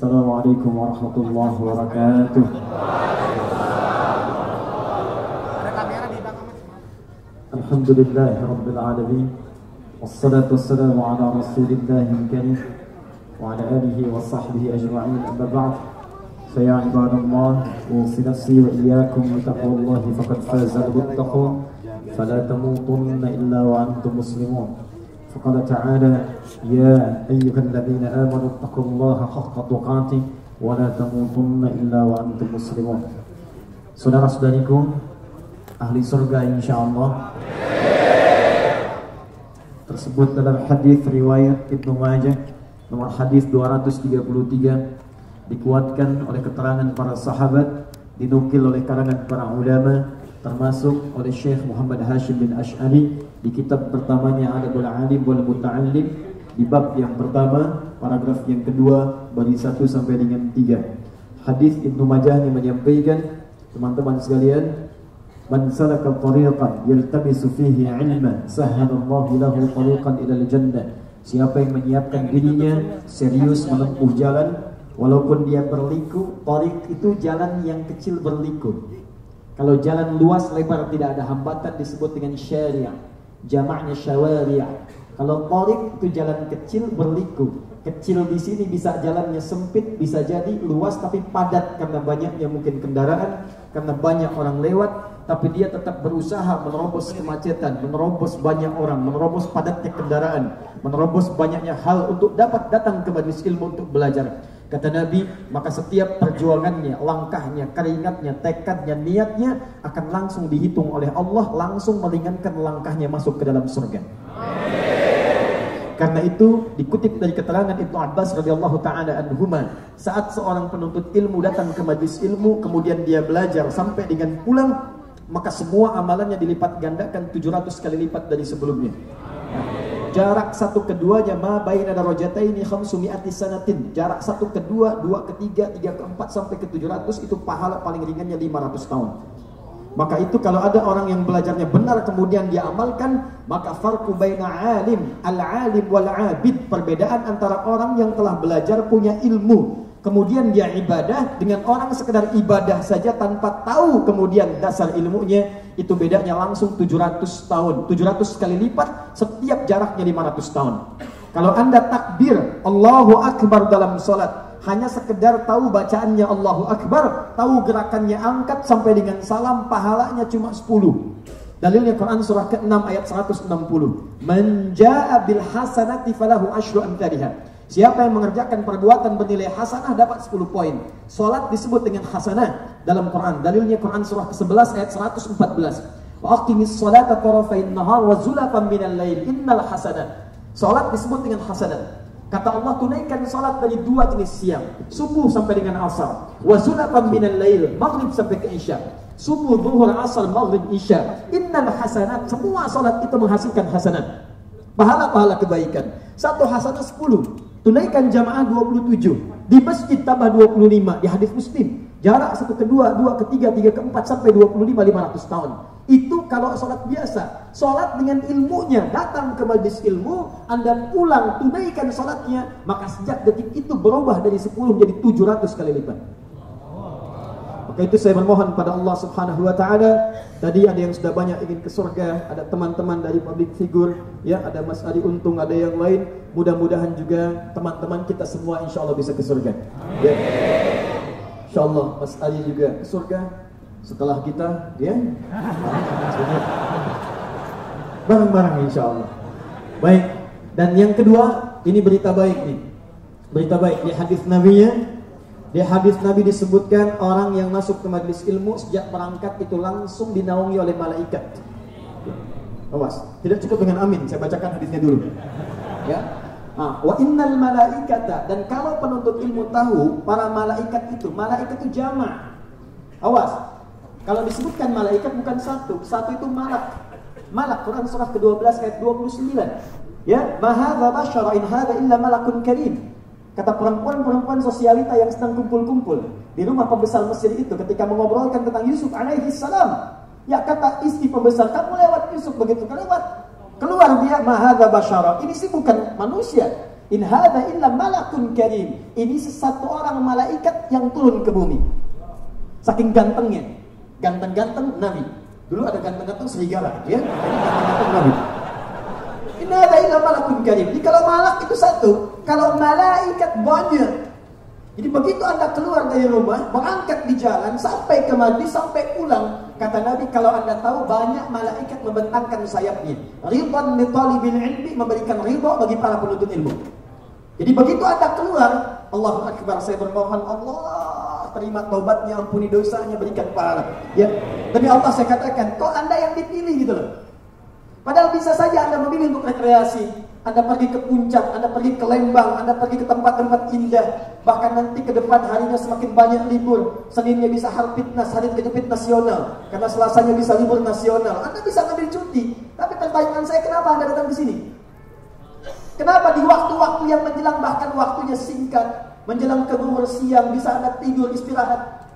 Assalamualaikum warahmatullahi wabarakatuh. Alhamdulillahi rabbil alamin. Wassalatu wassalamu ala rasulillahil karim wa ala alihi wa sahbihi ajma'in. Amma ba'd. Faya ibadallah, usi nafsi wa iyyakum bitaqwallahi faqad faza al-muttaqun. Fala tamutunna illa wa antum muslimun. Faqala ta'ala ya ayyuhalladzina amanu taqullaha haqqa tuqatih wa la tamutunna illa wa antum muslimun. Saudara-saudariku ahli surga insyaallah, tersebut dalam hadis riwayat Ibnu Majah nomor hadis 233, dikuatkan oleh keterangan para sahabat, dinukil oleh karangan para ulama, termasuk oleh Syekh Muhammad Hashim bin Ash'ari di kitab pertamanya Adabul Alim wal Muta'allim, di bab yang pertama, paragraf yang kedua, baris 1 sampai dengan 3. Hadis Ibnu Majah yang menyampaikan, teman-teman sekalian, man salaka tariqan yaltamisu fihi ilman sahhalallahu lahu tariqan ilal jannah. Siapa yang menyiapkan dirinya serius menempuh jalan, walaupun dia berliku, tariq itu jalan yang kecil berliku. Kalau jalan luas lebar tidak ada hambatan disebut dengan syariah, jamaknya syawari'. Kalau tariq itu jalan kecil berliku. Kecil di sini bisa jalannya sempit, bisa jadi luas tapi padat karena banyaknya mungkin kendaraan, karena banyak orang lewat, tapi dia tetap berusaha menerobos kemacetan, menerobos banyak orang, menerobos padatnya kendaraan, menerobos banyaknya hal untuk dapat datang ke majelis ilmu untuk belajar. Kata Nabi, maka setiap perjuangannya, langkahnya, keringatnya, tekadnya, niatnya akan langsung dihitung oleh Allah, langsung meringankan langkahnya masuk ke dalam surga. Karena itu dikutip dari keterangan Ibnu Abbas radhiyallahu taala anhuma, saat seorang penuntut ilmu datang ke majelis ilmu kemudian dia belajar sampai dengan pulang, maka semua amalannya dilipat gandakan 700 kali lipat dari sebelumnya. Jarak satu keduanya ma baina darajataini 500 sanatin. Jarak satu kedua, dua ketiga, tiga keempat sampai ke 700 itu pahala paling ringannya 500 tahun. Maka itu kalau ada orang yang belajarnya benar kemudian dia amalkan, maka farqu baina alim, al-alim wal abid, perbedaan antara orang yang telah belajar punya ilmu kemudian dia ibadah dengan orang sekedar ibadah saja tanpa tahu kemudian dasar ilmunya, itu bedanya langsung 700 tahun, 700 kali lipat, setiap jaraknya 500 tahun. Kalau Anda takbir Allahu Akbar dalam salat, hanya sekedar tahu bacaannya Allahu Akbar, tahu gerakannya angkat sampai dengan salam, pahalanya cuma 10. Dalilnya Quran surah ke-6 ayat 160. Man jaa bil hasanati falahu asyru amsalihha. Siapa yang mengerjakan perbuatan bernilai hasanah dapat 10 poin. Salat disebut dengan hasanah dalam Quran. Dalilnya Quran surah ke-11 ayat 114. Wa aqimis salata tarafain nahar wa zulafan minal lail innal hasanah. Salat disebut dengan hasanah. Kata Allah, tunaikan salat dari dua jenis siang, subuh sampai dengan asar, wa zulafan minal lail, maghrib sampai ke isya. Subuh, zuhur, asar, maghrib, isya. Innal hasanat, semua salat itu menghasilkan hasanat, pahala-pahala kebaikan. Satu hasanah 10. Tunaikan jamaah 27, di masjid tambah 25, di hadis Muslim. Jarak satu kedua, dua ketiga, tiga keempat sampai 25, 500 tahun. Itu kalau sholat biasa. Sholat dengan ilmunya, datang ke majelis ilmu, Anda pulang tunaikan sholatnya, maka sejak detik itu berubah dari 10 menjadi 700 kali lipat. Maka itu saya memohon pada Allah Subhanahu wa taala. Tadi ada yang sudah banyak ingin ke surga, ada teman-teman dari public figure, ya, ada Mas Adi Untung, ada yang lain. Mudah-mudahan juga teman-teman kita semua insyaallah bisa ke surga. Ya. Insyaallah Mas Adi juga ke surga setelah kita, ya. Bareng-bareng insyaallah. Baik. Dan yang kedua, ini berita baik nih. Berita baik di hadis Nabi-nya. Di hadis Nabi disebutkan orang yang masuk ke majelis ilmu sejak berangkat itu langsung dinaungi oleh malaikat. Awas, tidak cukup dengan amin, saya bacakan hadisnya dulu. Ya. Wa innal malaikata, dan kalau penuntut ilmu tahu, para malaikat itu jamak. Awas. Kalau disebutkan malaikat bukan satu itu malak. Malak, Quran surah ke-12 ayat 29. Ya, ma hadza basyara in hadza illa malakun karim. Kata perempuan-perempuan sosialita yang sedang kumpul-kumpul di rumah pembesar Mesir itu ketika mengobrolkan tentang Yusuf alaihi salam. Ya, kata istri pembesar, kamu lewat Yusuf begitu, lewat. Keluar dia, ma hadza basyara. Ini sih bukan manusia. In hadza illa malakun karim. Ini sesatu orang malaikat yang turun ke bumi. Saking gantengnya. Ganteng-ganteng Nabi. Dulu ada ganteng-ganteng serigala, ya. Ini ganteng-ganteng Nabi. In hadza illa malakun karim. Jadi kalau malak itu satu, kalau malaikat banyak. Jadi begitu Anda keluar dari rumah, berangkat di jalan sampai ke majlis, sampai pulang, kata Nabi, kalau Anda tahu banyak malaikat membentangkan sayapnya. Ridwan li talibil ilmi, memberikan ridha bagi para penuntut ilmu. Jadi begitu Anda keluar, Allahu Akbar, saya bermohon Allah terima taubatnya, ampuni dosanya, berikan pahala. Ya, demi Allah saya katakan, kok Anda yang dipilih gitu loh. Padahal bisa saja Anda memilih untuk rekreasi. Anda pergi ke puncak, Anda pergi ke Lembang, Anda pergi ke tempat-tempat indah. Bahkan nanti ke depan harinya semakin banyak libur. Seninnya bisa Harpitnas, hari kejepit nasional. Karena Selasanya bisa libur nasional. Anda bisa ambil cuti. Tapi pertanyaan saya, kenapa Anda datang ke sini? Kenapa di waktu-waktu yang menjelang, bahkan waktunya singkat, menjelang ke zuhur siang, bisa Anda tidur istirahat?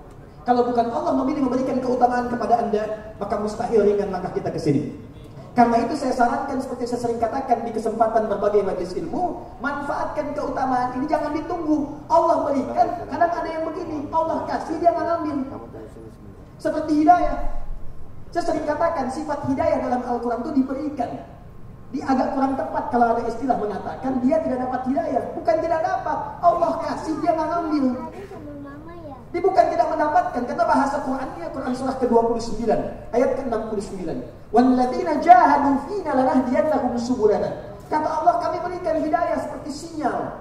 Kalau bukan Allah memilih memberikan keutamaan kepada Anda, maka mustahil ringan langkah kita ke sini. Karena itu saya sarankan, seperti saya sering katakan di kesempatan berbagai majelis ilmu, manfaatkan keutamaan ini, jangan ditunggu. Allah berikan, kadang ada yang begini, Allah kasih dia nggak ngambil. Seperti hidayah. Saya sering katakan sifat hidayah dalam Al-Quran itu diberikan. Dia agak kurang tepat kalau ada istilah mengatakan dia tidak dapat hidayah. Bukan tidak dapat, Allah kasih dia nggak ngambil. Dia bukan tidak mendapatkan, karena bahasa Qurannya, Quran surah ke-29 ayat ke-69. Walladzina jahadu fina lanahdiyannahum subulana. Kata Allah, kami berikan hidayah seperti sinyal.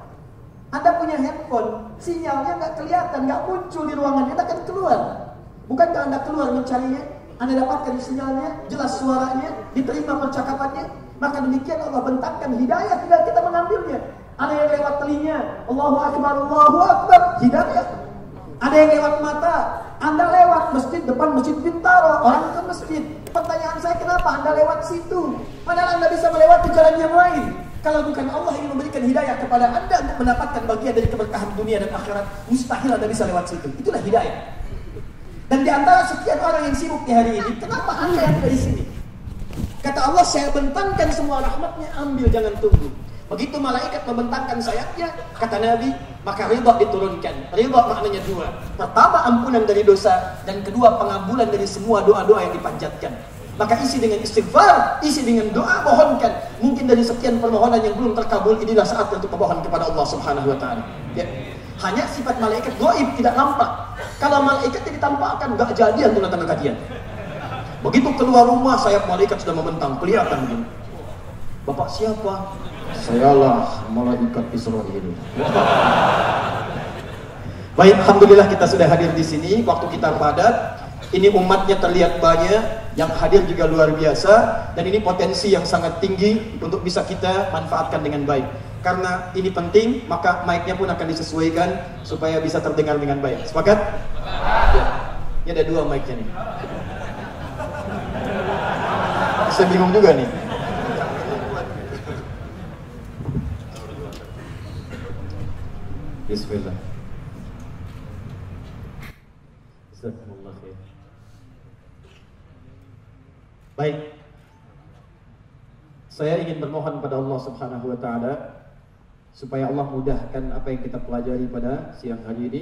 Anda punya handphone, sinyalnya nggak kelihatan, nggak muncul di ruangan, Anda akan keluar. Bukankah Anda keluar mencarinya? Anda dapatkan sinyalnya, jelas suaranya, diterima percakapannya. Maka demikian Allah bentangkan hidayah, tinggal kita mengambilnya. Ada yang lewat telinga, Allahu Akbar, hidayah. Ada yang lewat mata, Anda lewat masjid, depan masjid Bintaro, orang ke masjid. Pertanyaan saya, kenapa Anda lewat situ? Padahal Anda bisa melewati jalan yang lain. Kalau bukan Allah ingin memberikan hidayah kepada Anda untuk mendapatkan bagian dari keberkahan dunia dan akhirat, mustahil Anda bisa lewat situ. Itulah hidayah. Dan di antara sekian orang yang sibuk di hari ini, kenapa Anda yang ada di sini? Kata Allah, saya bentangkan semua rahmatnya, ambil, jangan tunggu. Begitu malaikat membentangkan sayapnya, kata Nabi, maka ridha diturunkan. Ridha maknanya dua. Pertama, ampunan dari dosa, dan kedua, pengabulan dari semua doa-doa yang dipanjatkan. Maka isi dengan istighfar, isi dengan doa, mohonkan. Mungkin dari sekian permohonan yang belum terkabul, inilah saat untuk memohon kepada Allah Subhanahu wa taala. Ya. Hanya sifat malaikat gaib, tidak nampak. Kalau malaikat ditampakkan, enggak jadi antara tanda kajian. Begitu keluar rumah, sayap malaikat sudah membentang, kelihatan begini. Bapak siapa? Sayalah malaikat Israil. Baik, alhamdulillah kita sudah hadir di sini. Waktu kita padat. Ini umatnya terlihat banyak, yang hadir juga luar biasa, dan ini potensi yang sangat tinggi untuk bisa kita manfaatkan dengan baik. Karena ini penting, maka mic-nya pun akan disesuaikan supaya bisa terdengar dengan baik. Sepakat? Ya. Ini ada dua mic-nya nih. Saya bingung juga nih. Bismillah. Jazakumullah khair. Baik. Saya ingin bermohon pada Allah Subhanahu wa taala supaya Allah mudahkan apa yang kita pelajari pada siang hari ini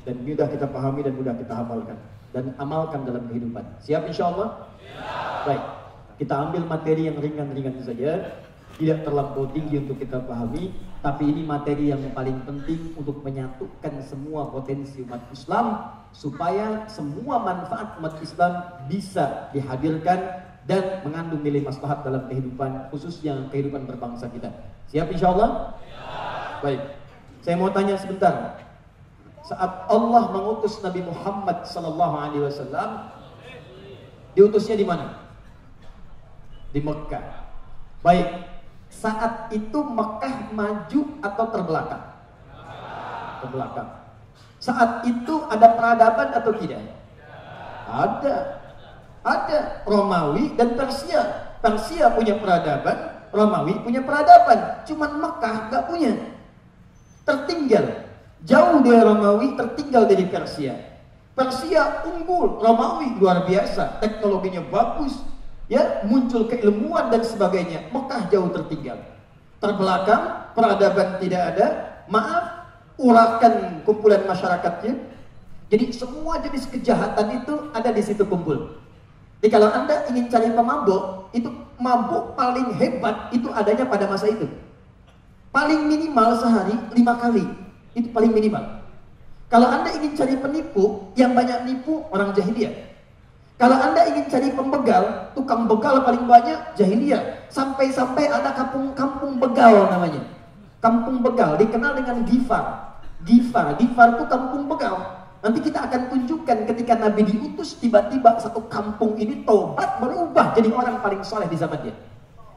dan mudah kita pahami dan mudah kita hafalkan dan amalkan dalam kehidupan. Siap insyaallah? Siap. Baik. Kita ambil materi yang ringan-ringan saja, tidak terlampau tinggi untuk kita pahami, tapi ini materi yang paling penting untuk menyatukan semua potensi umat Islam supaya semua manfaat umat Islam bisa dihadirkan dan mengandung nilai maslahat dalam kehidupan, khususnya kehidupan berbangsa kita. Siap insyaallah? Siap. Baik. Saya mau tanya sebentar. Saat Allah mengutus Nabi Muhammad SAW, diutusnya di mana? Di Mekah. Baik. Saat itu Mekah maju atau terbelakang? Terbelakang. Saat itu ada peradaban atau tidak? Ada. Ada Romawi dan Persia. Persia punya peradaban, Romawi punya peradaban. Cuman Mekah gak punya. Tertinggal. Jauh dari Romawi, tertinggal dari Persia. Persia unggul, Romawi luar biasa, teknologinya bagus. Ya, muncul keilmuan dan sebagainya. Mekah jauh tertinggal. terbelakang, peradaban tidak ada, maaf, urakan kumpulan masyarakatnya. Jadi semua jenis kejahatan itu ada di situ kumpul. Jadi kalau Anda ingin cari pemabuk, itu mabuk paling hebat itu adanya pada masa itu. Paling minimal sehari 5 kali, itu paling minimal. Kalau Anda ingin cari penipu, yang banyak nipu orang jahiliyah. Kalau Anda ingin cari pembegal, tukang begal paling banyak jahiliyah. Sampai-sampai ada kampung begal namanya. Kampung begal dikenal dengan Gifar. Gifar itu kampung begal. Nanti kita akan tunjukkan ketika Nabi diutus, tiba-tiba satu kampung ini tobat berubah jadi orang paling soleh di zaman dia.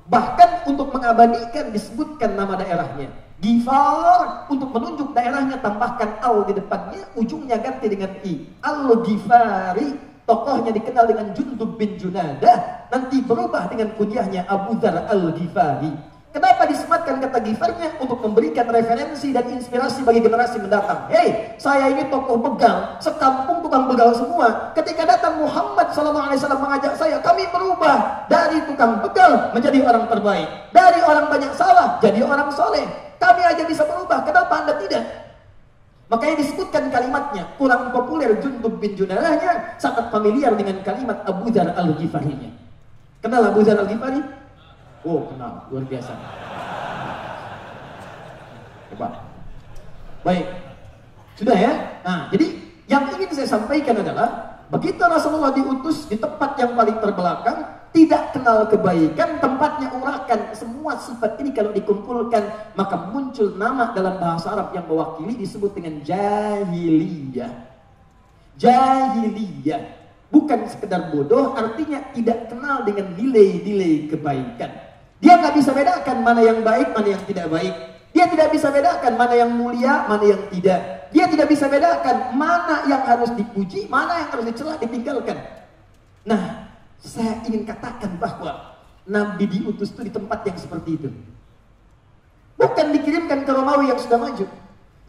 Bahkan untuk mengabadikan disebutkan nama daerahnya. Gifar, untuk menunjuk daerahnya tambahkan al di depannya, ujungnya ganti dengan i. Al-Ghifari. Tokohnya dikenal dengan Jundub bin Junadah, nanti berubah dengan kunyahnya Abu Dzar Al-Ghifari. Kenapa disematkan kata Ghifarnya? Untuk memberikan referensi dan inspirasi bagi generasi mendatang. Hei, saya ini tokoh begal, sekampung tukang begal semua. Ketika datang Muhammad SAW mengajak saya, kami berubah dari tukang begal menjadi orang terbaik, dari orang banyak salah jadi orang soleh. Kami aja bisa berubah, kenapa Anda tidak? Makanya disebutkan kalimatnya, kurang populer Jundub bin Junadahnya, sangat familiar dengan kalimat Abu Dzar Al-Ghifari-nya. Kenal Abu Dzar Al-Ghifari? Oh, kenal, luar biasa. Coba. Baik. Sudah ya? Nah, jadi yang ingin saya sampaikan adalah, begitu Rasulullah diutus di tempat yang paling terbelakang, tidak kenal kebaikan, tempatnya urakan. Semua sifat ini kalau dikumpulkan, maka muncul nama dalam bahasa Arab yang mewakili, disebut dengan jahiliyah. Jahiliyah bukan sekedar bodoh, artinya tidak kenal dengan nilai-nilai kebaikan. Dia nggak bisa bedakan mana yang baik, mana yang tidak baik. Dia tidak bisa bedakan mana yang mulia, mana yang tidak. Dia tidak bisa bedakan mana yang harus dipuji, mana yang harus dicela, ditinggalkan. Nah, saya ingin katakan bahwa Nabi diutus itu di tempat yang seperti itu. Bukan dikirimkan ke Romawi yang sudah maju,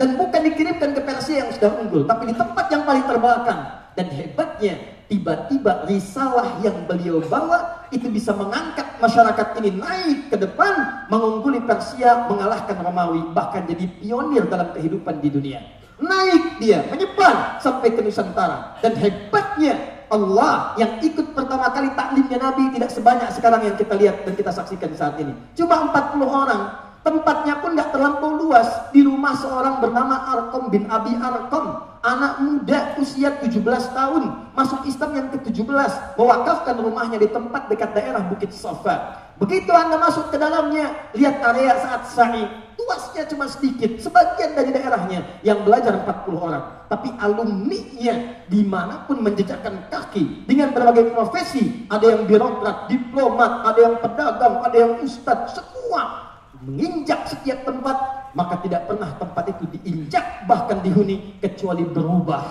dan bukan dikirimkan ke Persia yang sudah unggul, tapi di tempat yang paling terbelakang. Dan hebatnya, tiba-tiba risalah yang beliau bawa itu bisa mengangkat masyarakat ini naik ke depan, mengungguli Persia, mengalahkan Romawi, bahkan jadi pionir dalam kehidupan di dunia. Naik dia, menyebar sampai ke Nusantara. Dan hebatnya, Allah yang ikut pertama kali taklimnya Nabi tidak sebanyak sekarang yang kita lihat dan kita saksikan saat ini. Cuma 40 orang. Tempatnya pun gak terlampau luas. Di rumah seorang bernama Arqam bin Abi Arqam, anak muda usia 17 tahun, masuk Islam yang ke-17, mewakafkan rumahnya di tempat dekat daerah Bukit Safa. Begitu Anda masuk ke dalamnya, lihat area saat sa'i, luasnya cuma sedikit, sebagian dari daerahnya yang belajar 40 orang. Tapi alumni-nya dimanapun menjejakkan kaki dengan berbagai profesi, ada yang birokrat, diplomat, ada yang pedagang, ada yang ustadz, semua menginjak setiap tempat, maka tidak pernah tempat itu diinjak bahkan dihuni kecuali berubah.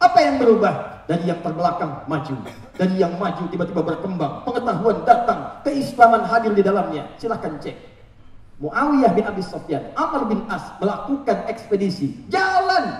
Apa yang berubah? Dari yang terbelakang maju, dari yang maju tiba-tiba berkembang, pengetahuan datang, keislaman hadir di dalamnya. Silahkan cek. Muawiyah bin Abi Sufyan, Amr bin As melakukan ekspedisi, jalan,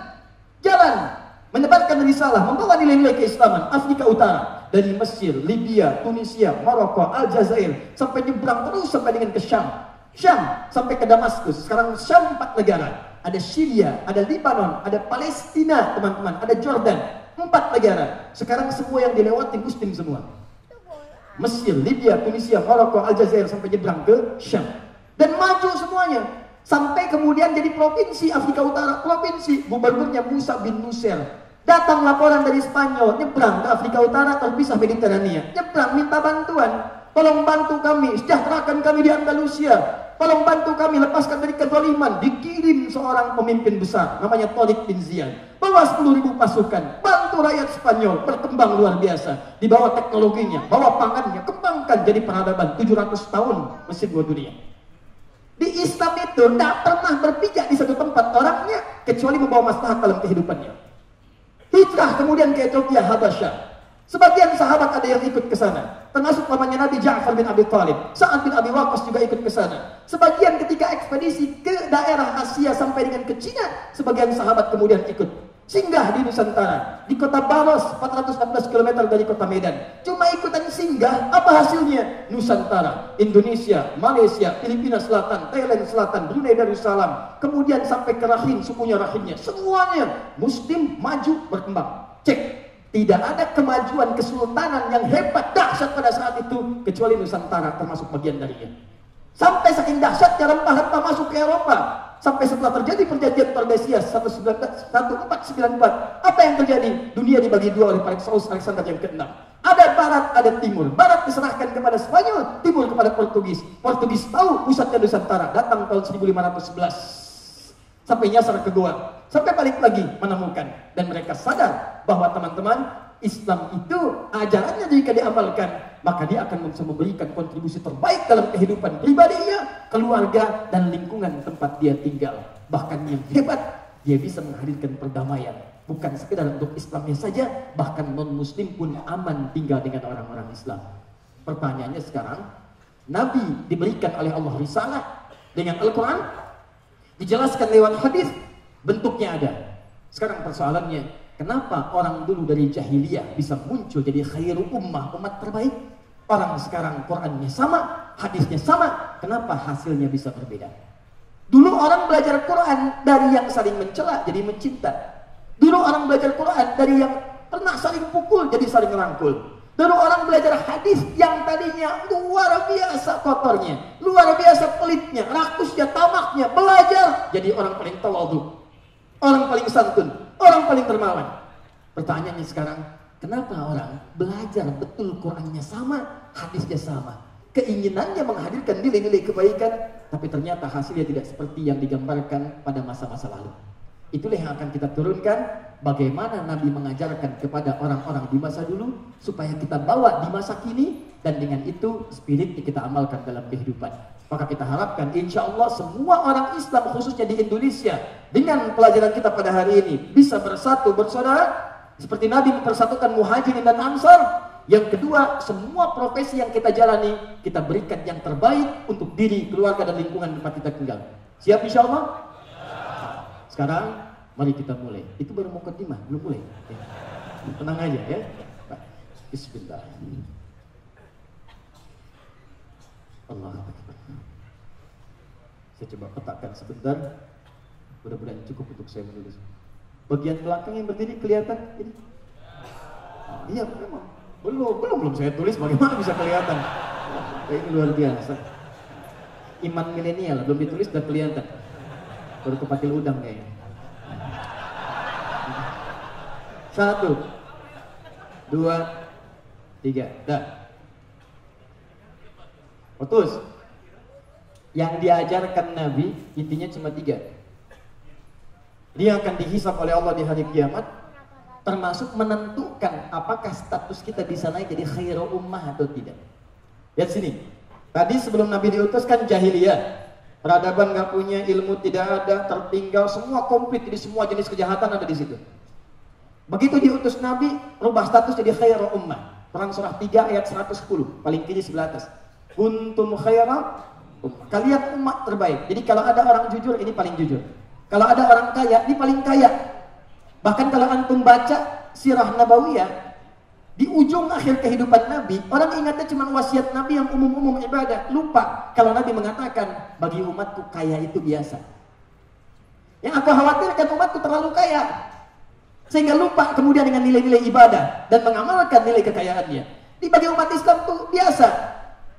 menyebarkan risalah, membawa nilai-nilai keislaman Afrika Utara, dari Mesir, Libya, Tunisia, Maroko, Aljazair, sampai nyebrang terus sampai dengan ke Syam. Syam sampai ke Damaskus. Sekarang Syam 4 negara. Ada Syria, ada Libanon, ada Palestina, teman-teman, ada Jordan. 4 negara. Sekarang semua yang dilewati muslim semua. Mesir, Libya, Tunisia, Maroko, Aljazair, sampai nyebrang ke Syam. Dan maju semuanya. Sampai kemudian jadi provinsi Afrika Utara. Provinsi, gubernurnya Musa bin Nusair. Datang laporan dari Spanyol, nyebrang ke Afrika Utara, terpisah Mediterania. Nyebrang, minta bantuan. Tolong bantu kami, sejahterakan kami di Andalusia. Tolong bantu kami, lepaskan dari kezaliman. Dikirim seorang pemimpin besar, namanya Tariq bin Ziyad. Bawa 10.000 pasukan, bantu rakyat Spanyol, berkembang luar biasa. Dibawa teknologinya, bawa pangannya, kembangkan jadi peradaban. 700 tahun Mesir dua dunia. Di Islam itu tidak pernah berpijak di satu tempat orangnya, kecuali membawa maslahat dalam kehidupannya. Hijrah kemudian ke Ethiopia, Habasyah. Sebagian sahabat ada yang ikut ke sana, termasuk pamannya Nabi Ja'far bin Abi Thalib. Sa'ad bin Abi Waqqas juga ikut ke sana. Sebagian ketika ekspedisi ke daerah Asia sampai dengan ke Cina, sebagian sahabat kemudian ikut. Singgah di Nusantara, di kota Baros, 416 km dari kota Medan. Cuma ikutan singgah, apa hasilnya? Nusantara, Indonesia, Malaysia, Filipina Selatan, Thailand Selatan, Brunei Darussalam, kemudian sampai ke rahim, sukunya rahimnya, semuanya Muslim maju berkembang. Cek, tidak ada kemajuan kesultanan yang hebat dahsyat pada saat itu kecuali Nusantara termasuk bagian darinya. Sampai saking dahsyatnya rempah-rempah masuk ke Eropa. Sampai setelah terjadi perjanjian Tordesillas 1494, apa yang terjadi? Dunia dibagi dua oleh Paus Alexander yang ke-6. Ada barat, ada timur. Barat diserahkan kepada Spanyol, timur kepada Portugis. Portugis tahu pusatnya Nusantara, datang tahun 1511. Sampai nyasar ke Goa. Sampai balik lagi menemukan. Dan mereka sadar bahwa teman-teman, Islam itu ajarannya jika diamalkan, maka dia akan bisa memberikan kontribusi terbaik dalam kehidupan pribadinya, keluarga, dan lingkungan tempat dia tinggal. Bahkan yang hebat, dia bisa menghadirkan perdamaian. Bukan sekedar untuk Islamnya saja, bahkan non-Muslim pun aman tinggal dengan orang-orang Islam. Pertanyaannya sekarang, Nabi diberikan oleh Allah risalah dengan Al-Quran, dijelaskan lewat hadis, bentuknya ada. Sekarang persoalannya, kenapa orang dulu dari jahiliyah bisa muncul jadi khairu ummah, umat terbaik? Orang sekarang Qurannya sama, hadisnya sama, kenapa hasilnya bisa berbeda? Dulu orang belajar Quran dari yang saling mencela jadi mencinta. Dulu orang belajar Quran dari yang pernah saling pukul jadi saling rangkul. Dulu orang belajar hadis yang tadinya luar biasa kotornya, luar biasa pelitnya, rakusnya, tamaknya, belajar jadi orang paling tawadhu, orang paling santun, orang paling dermawan. Pertanyaannya sekarang, kenapa orang belajar betul Qurannya sama, hadisnya sama, keinginannya menghadirkan nilai-nilai kebaikan, tapi ternyata hasilnya tidak seperti yang digambarkan pada masa-masa lalu. Itulah yang akan kita turunkan, bagaimana Nabi mengajarkan kepada orang-orang di masa dulu, supaya kita bawa di masa kini, dan dengan itu spiritnya kita amalkan dalam kehidupan. Maka kita harapkan insya Allah semua orang Islam khususnya di Indonesia, dengan pelajaran kita pada hari ini, bisa bersatu, bersaudara, seperti Nabi mempersatukan Muhajirin dan Ansar. Yang kedua, semua profesi yang kita jalani, kita berikan yang terbaik untuk diri, keluarga, dan lingkungan tempat kita tinggal. Siap insya Allah? Sekarang mari kita mulai. Itu baru mukadimah, belum mulai. Tenang aja ya. Bismillah. Allah Akbar. Saya coba petakan sebentar. Mudah-mudahan cukup untuk saya menulis. Bagian belakang yang berdiri kelihatan ini? Iya memang. Belum saya tulis, bagaimana bisa kelihatan? Ini luar biasa. Iman milenial belum ditulis sudah kelihatan. Baru kepatil udang kayaknya. 1, 2, 3, dah. Putus. Yang diajarkan Nabi intinya cuma 3. Dia akan dihisab oleh Allah di hari kiamat, termasuk menentukan apakah status kita bisa naik jadi khairu ummah atau tidak. Lihat sini. Tadi sebelum Nabi diutuskan jahiliyah. Peradaban nggak punya, ilmu tidak ada, tertinggal, semua komplit, jadi semua jenis kejahatan ada di situ. Begitu diutus Nabi, rubah status jadi khairu ummah. Perang surah 3 ayat 110, paling kiri sebelah atas. Kuntum khairu ummah. Kalian umat terbaik. Jadi kalau ada orang jujur, ini paling jujur. Kalau ada orang kaya, ini paling kaya. Bahkan kalau antum baca sirah nabawiyah, di ujung akhir kehidupan Nabi, orang ingatnya cuma wasiat Nabi yang umum-umum ibadah. Lupa kalau Nabi mengatakan, bagi umatku kaya itu biasa. Yang aku khawatirkan umatku terlalu kaya, sehingga lupa kemudian dengan nilai-nilai ibadah dan mengamalkan nilai kekayaannya. Di bagi umat Islam itu biasa.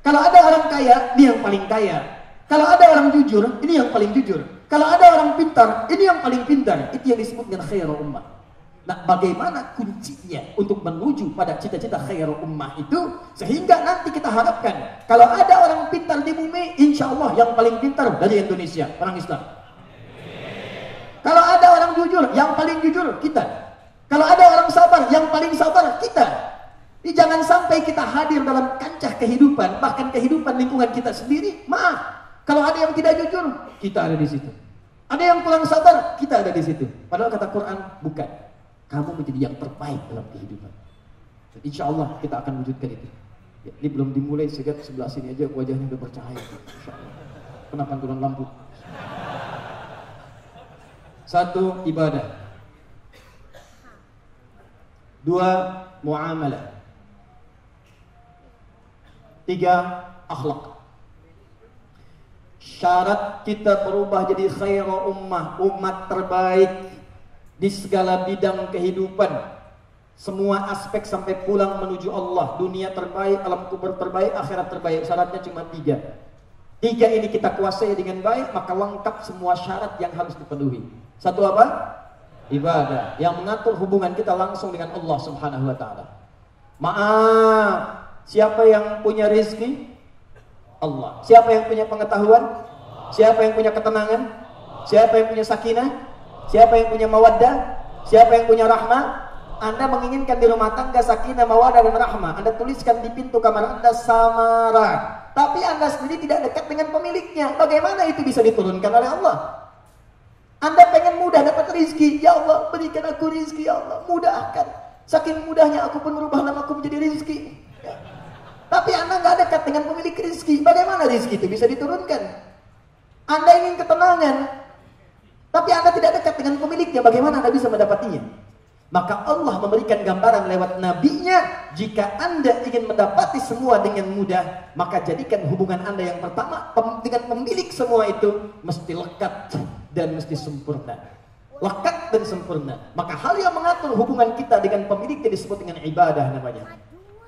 Kalau ada orang kaya, ini yang paling kaya. Kalau ada orang jujur, ini yang paling jujur. Kalau ada orang pintar, ini yang paling pintar. Itu yang disebut dengan khairu ummah. Nah, bagaimana kuncinya untuk menuju pada cita-cita khairu ummah itu, sehingga nanti kita harapkan kalau ada orang pintar di bumi, insya Allah yang paling pintar dari Indonesia, orang Islam. Kalau ada orang jujur, yang paling jujur kita. Kalau ada orang sabar, yang paling sabar kita. Jadi jangan sampai kita hadir dalam kancah kehidupan, bahkan kehidupan lingkungan kita sendiri. Maaf, kalau ada yang tidak jujur, kita ada di situ. Ada yang kurang sabar, kita ada di situ. Padahal kata Quran, bukan. Kamu menjadi yang terbaik dalam kehidupan. Dan insya Allah kita akan wujudkan itu. Ya, ini belum dimulai, saya lihat sebelah sini aja wajahnya udah bercahaya. Insya Allah. Kena pantulan lampu. 1, ibadah. 2 muamalah, 3 akhlak. Syarat kita berubah jadi khairu ummah, umat terbaik di segala bidang kehidupan, semua aspek sampai pulang menuju Allah, dunia terbaik, alam kubur terbaik, akhirat terbaik. Syaratnya cuma 3. 3 ini kita kuasai dengan baik, maka lengkap semua syarat yang harus dipenuhi. Satu apa? Ibadah yang mengatur hubungan kita langsung dengan Allah Subhanahu wa taala. Maaf, siapa yang punya rezeki? Allah. Siapa yang punya pengetahuan? Siapa yang punya ketenangan? Siapa yang punya sakinah? Siapa yang punya mawaddah? Siapa yang punya rahmah? Anda menginginkan di rumah tangga sakinah, mawaddah dan rahmah. Anda tuliskan di pintu kamar Anda samaran. Tapi Anda sendiri tidak dekat dengan pemiliknya. Bagaimana itu bisa diturunkan oleh Allah? Anda pengen mudah dapat rizki. Ya Allah, berikan aku rizki. Ya Allah, mudahkan. Saking mudahnya aku pun merubah namaku menjadi rizki. Ya. Tapi Anda nggak dekat dengan pemilik rizki. Bagaimana rizki itu bisa diturunkan? Anda ingin ketenangan, tapi Anda tidak dekat dengan pemiliknya. Bagaimana Anda bisa mendapatinya? Maka Allah memberikan gambaran lewat nabinya. Jika Anda ingin mendapati semua dengan mudah, maka jadikan hubungan Anda yang pertama dengan pemilik semua itu mesti lekat dan mesti sempurna. Lekat dan sempurna. Maka hal yang mengatur hubungan kita dengan pemiliknya disebut dengan ibadah namanya.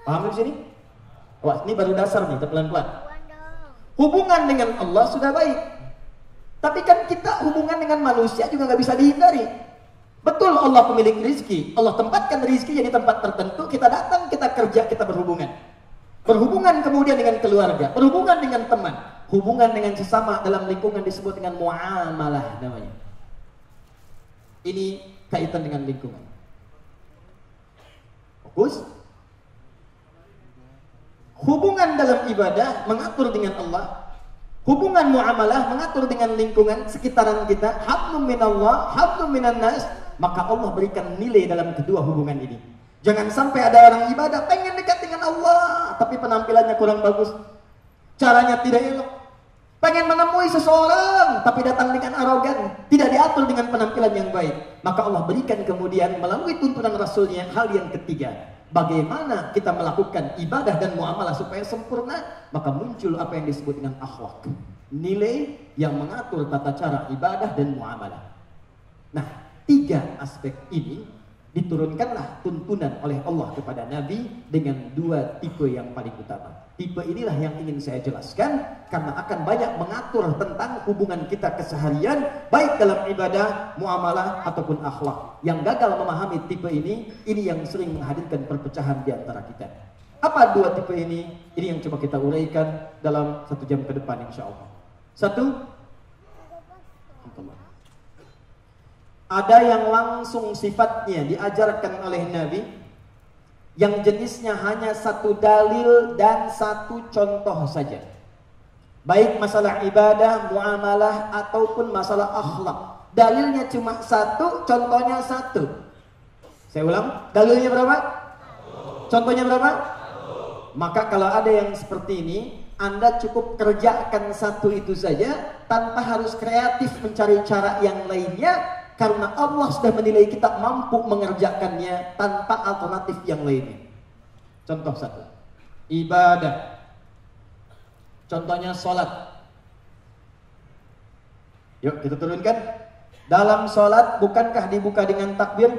Paham di sini? Wah, ini baru dasar nih, pelan-pelan. Hubungan dengan Allah sudah baik. Tapi kan kita hubungan dengan manusia juga nggak bisa dihindari. Betul, Allah pemilik rizki. Allah tempatkan rizki jadi tempat tertentu. Kita datang, kita kerja, kita berhubungan. Berhubungan kemudian dengan keluarga. Berhubungan dengan teman. Hubungan dengan sesama dalam lingkungan disebut dengan muamalah namanya. Ini kaitan dengan lingkungan. Fokus. Hubungan dalam ibadah mengatur dengan Allah. Hubungan muamalah mengatur dengan lingkungan sekitaran kita. Hablum minallah, hablum minan nas. Maka Allah berikan nilai dalam kedua hubungan ini. Jangan sampai ada orang ibadah pengen dekat dengan Allah, tapi penampilannya kurang bagus, caranya tidak elok. Pengen menemui seseorang, tapi datang dengan arogan, tidak diatur dengan penampilan yang baik. Maka Allah berikan kemudian melalui tuntunan Rasulnya hal yang ketiga. Bagaimana kita melakukan ibadah dan muamalah supaya sempurna? Maka muncul apa yang disebut dengan akhlak. Nilai yang mengatur tata cara ibadah dan muamalah. Nah, 3 aspek ini diturunkanlah tuntunan oleh Allah kepada Nabi dengan 2 tipe yang paling utama. Tipe inilah yang ingin saya jelaskan karena akan banyak mengatur tentang hubungan kita keseharian, baik dalam ibadah, muamalah ataupun akhlak. Yang gagal memahami tipe ini yang sering menghadirkan perpecahan di antara kita. Apa 2 tipe ini? Ini yang coba kita uraikan dalam 1 jam ke depan insya Allah. 1, ada yang langsung sifatnya diajarkan oleh Nabi, yang jenisnya hanya 1 dalil dan 1 contoh saja. Baik masalah ibadah, muamalah ataupun masalah akhlak. Dalilnya cuma 1, contohnya 1. Saya ulang, dalilnya berapa? 1. Contohnya berapa? 1. Maka kalau ada yang seperti ini, Anda cukup kerjakan 1 itu saja tanpa harus kreatif mencari cara yang lainnya. Karena Allah sudah menilai kita mampu mengerjakannya tanpa alternatif yang lainnya. Contoh 1, ibadah. Contohnya sholat. Yuk kita turunkan. Dalam sholat bukankah dibuka dengan takbir?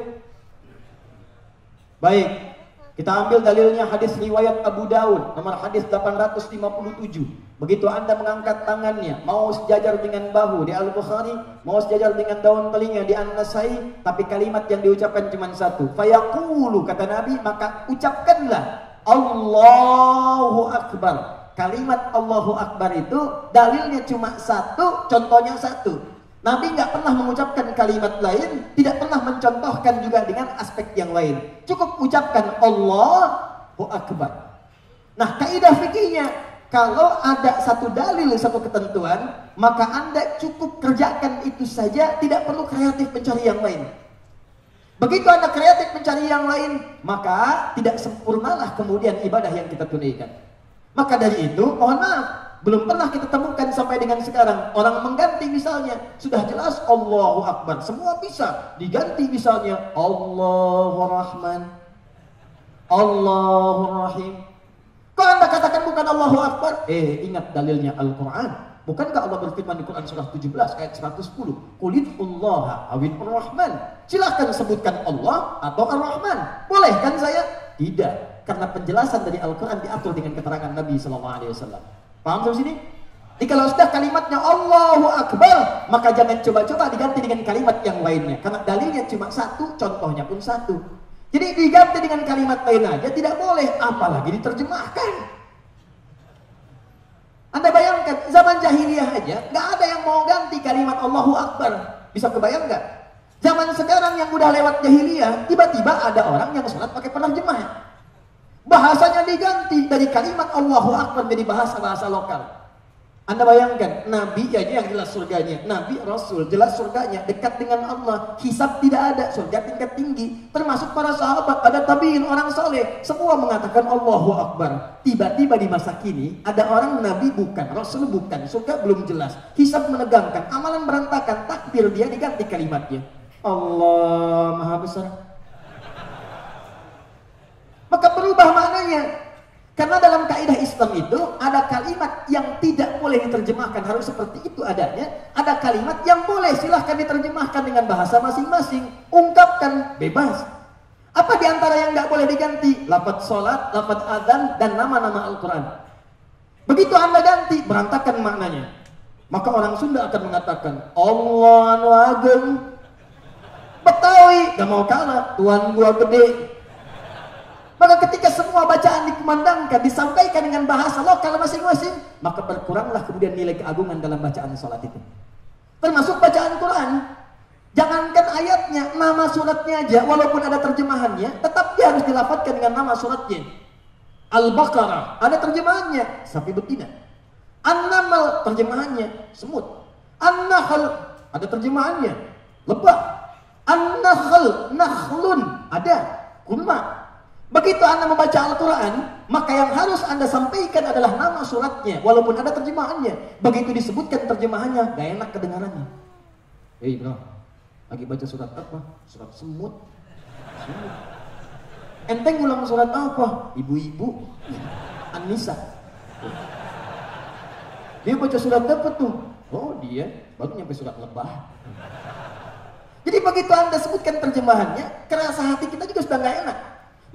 Baik, kita ambil dalilnya hadis riwayat Abu Daud nomor hadis 857. Begitu Anda mengangkat tangannya, mau sejajar dengan bahu di Al-Bukhari, mau sejajar dengan daun telinga di An-Nasai, tapi kalimat yang diucapkan cuma 1. Fayaqulu, kata Nabi, maka ucapkanlah Allahu Akbar. Kalimat Allahu Akbar itu dalilnya cuma 1, contohnya 1. Nabi nggak pernah mengucapkan kalimat lain, tidak pernah mencontohkan juga dengan aspek yang lain. Cukup ucapkan Allahu Akbar. Nah, kaidah fikihnya, kalau ada 1 dalil, 1 ketentuan, maka Anda cukup kerjakan itu saja, tidak perlu kreatif mencari yang lain. Begitu Anda kreatif mencari yang lain, maka tidak sempurnalah kemudian ibadah yang kita tunaikan. Maka dari itu, mohon maaf, belum pernah kita temukan sampai dengan sekarang orang mengganti misalnya, sudah jelas Allahu Akbar, semua bisa diganti misalnya Allahu Rahman, Allahur Rahim. Kok Anda katakan bukan Allahu Akbar? Ingat dalilnya Al-Quran. Bukankah Allah berfirman di Quran surah 17 ayat 110? Qulidhullaha awil Ar-Rahman. Silahkan sebutkan Allah atau Ar-Rahman. Boleh kan saya? Tidak. Karena penjelasan dari Al-Quran diatur dengan keterangan Nabi SAW. Paham sampai sini? Jadi kalau sudah kalimatnya Allahu Akbar, maka jangan coba-coba diganti dengan kalimat yang lainnya. Karena dalilnya cuma satu, contohnya pun satu. Jadi diganti dengan kalimat lain aja tidak boleh, apalagi diterjemahkan. Anda bayangkan, zaman jahiliyah aja, nggak ada yang mau ganti kalimat Allahu Akbar. Bisa kebayang nggak? Zaman sekarang yang udah lewat jahiliyah, tiba-tiba ada orang yang sholat pakai penerjemah. Bahasanya diganti dari kalimat Allahu Akbar menjadi bahasa lokal. Anda bayangkan, Nabi aja yang jelas surganya, Nabi Rasul jelas surganya, dekat dengan Allah, hisab tidak ada, surga tingkat tinggi. Termasuk para sahabat, ada tabiin, orang soleh, semua mengatakan Allahu Akbar. Tiba-tiba di masa kini, ada orang Nabi bukan, Rasul bukan, surga belum jelas, hisab menegangkan, amalan berantakan, takbir dia diganti kalimatnya Allah Maha Besar. Maka berubah maknanya. Karena dalam kaidah Islam itu ada kalimat yang tidak boleh diterjemahkan, harus seperti itu adanya. Ada kalimat yang boleh, silahkan diterjemahkan dengan bahasa masing-masing. Ungkapkan, bebas. Apa diantara yang nggak boleh diganti? Lafaz sholat, lafaz adzan, dan nama-nama Al-Quran. Begitu Anda ganti, berantakan maknanya. Maka orang Sunda akan mengatakan Allah anu ageng. Betawi gak mau kalah, Tuhan gua gede. Maka ketika semua bacaan dikumandangkan, disampaikan dengan bahasa lokal masing-masing, maka berkuranglah kemudian nilai keagungan dalam bacaan sholat itu. Termasuk bacaan Quran. Jangankan ayatnya, nama suratnya aja, walaupun ada terjemahannya, tetap dia harus dilafadzkan dengan nama suratnya. Al-Baqarah, ada terjemahannya, sapi betina. An-Naml, terjemahannya, semut. An-Nahl, ada terjemahannya, lebah. An-Nahl, nakhlun, ada, kurma. Begitu Anda membaca Al-Quran, maka yang harus Anda sampaikan adalah nama suratnya, walaupun ada terjemahannya. Begitu disebutkan terjemahannya, gak enak kedengarannya. Bro, lagi baca surat apa? Surat semut. Enteng ulang surat apa? Ibu-ibu An-Nisa. Dia baca surat apa tuh? Oh dia baru nyampe surat lebah. Jadi begitu Anda sebutkan terjemahannya, kerasa hati kita juga sudah gak enak.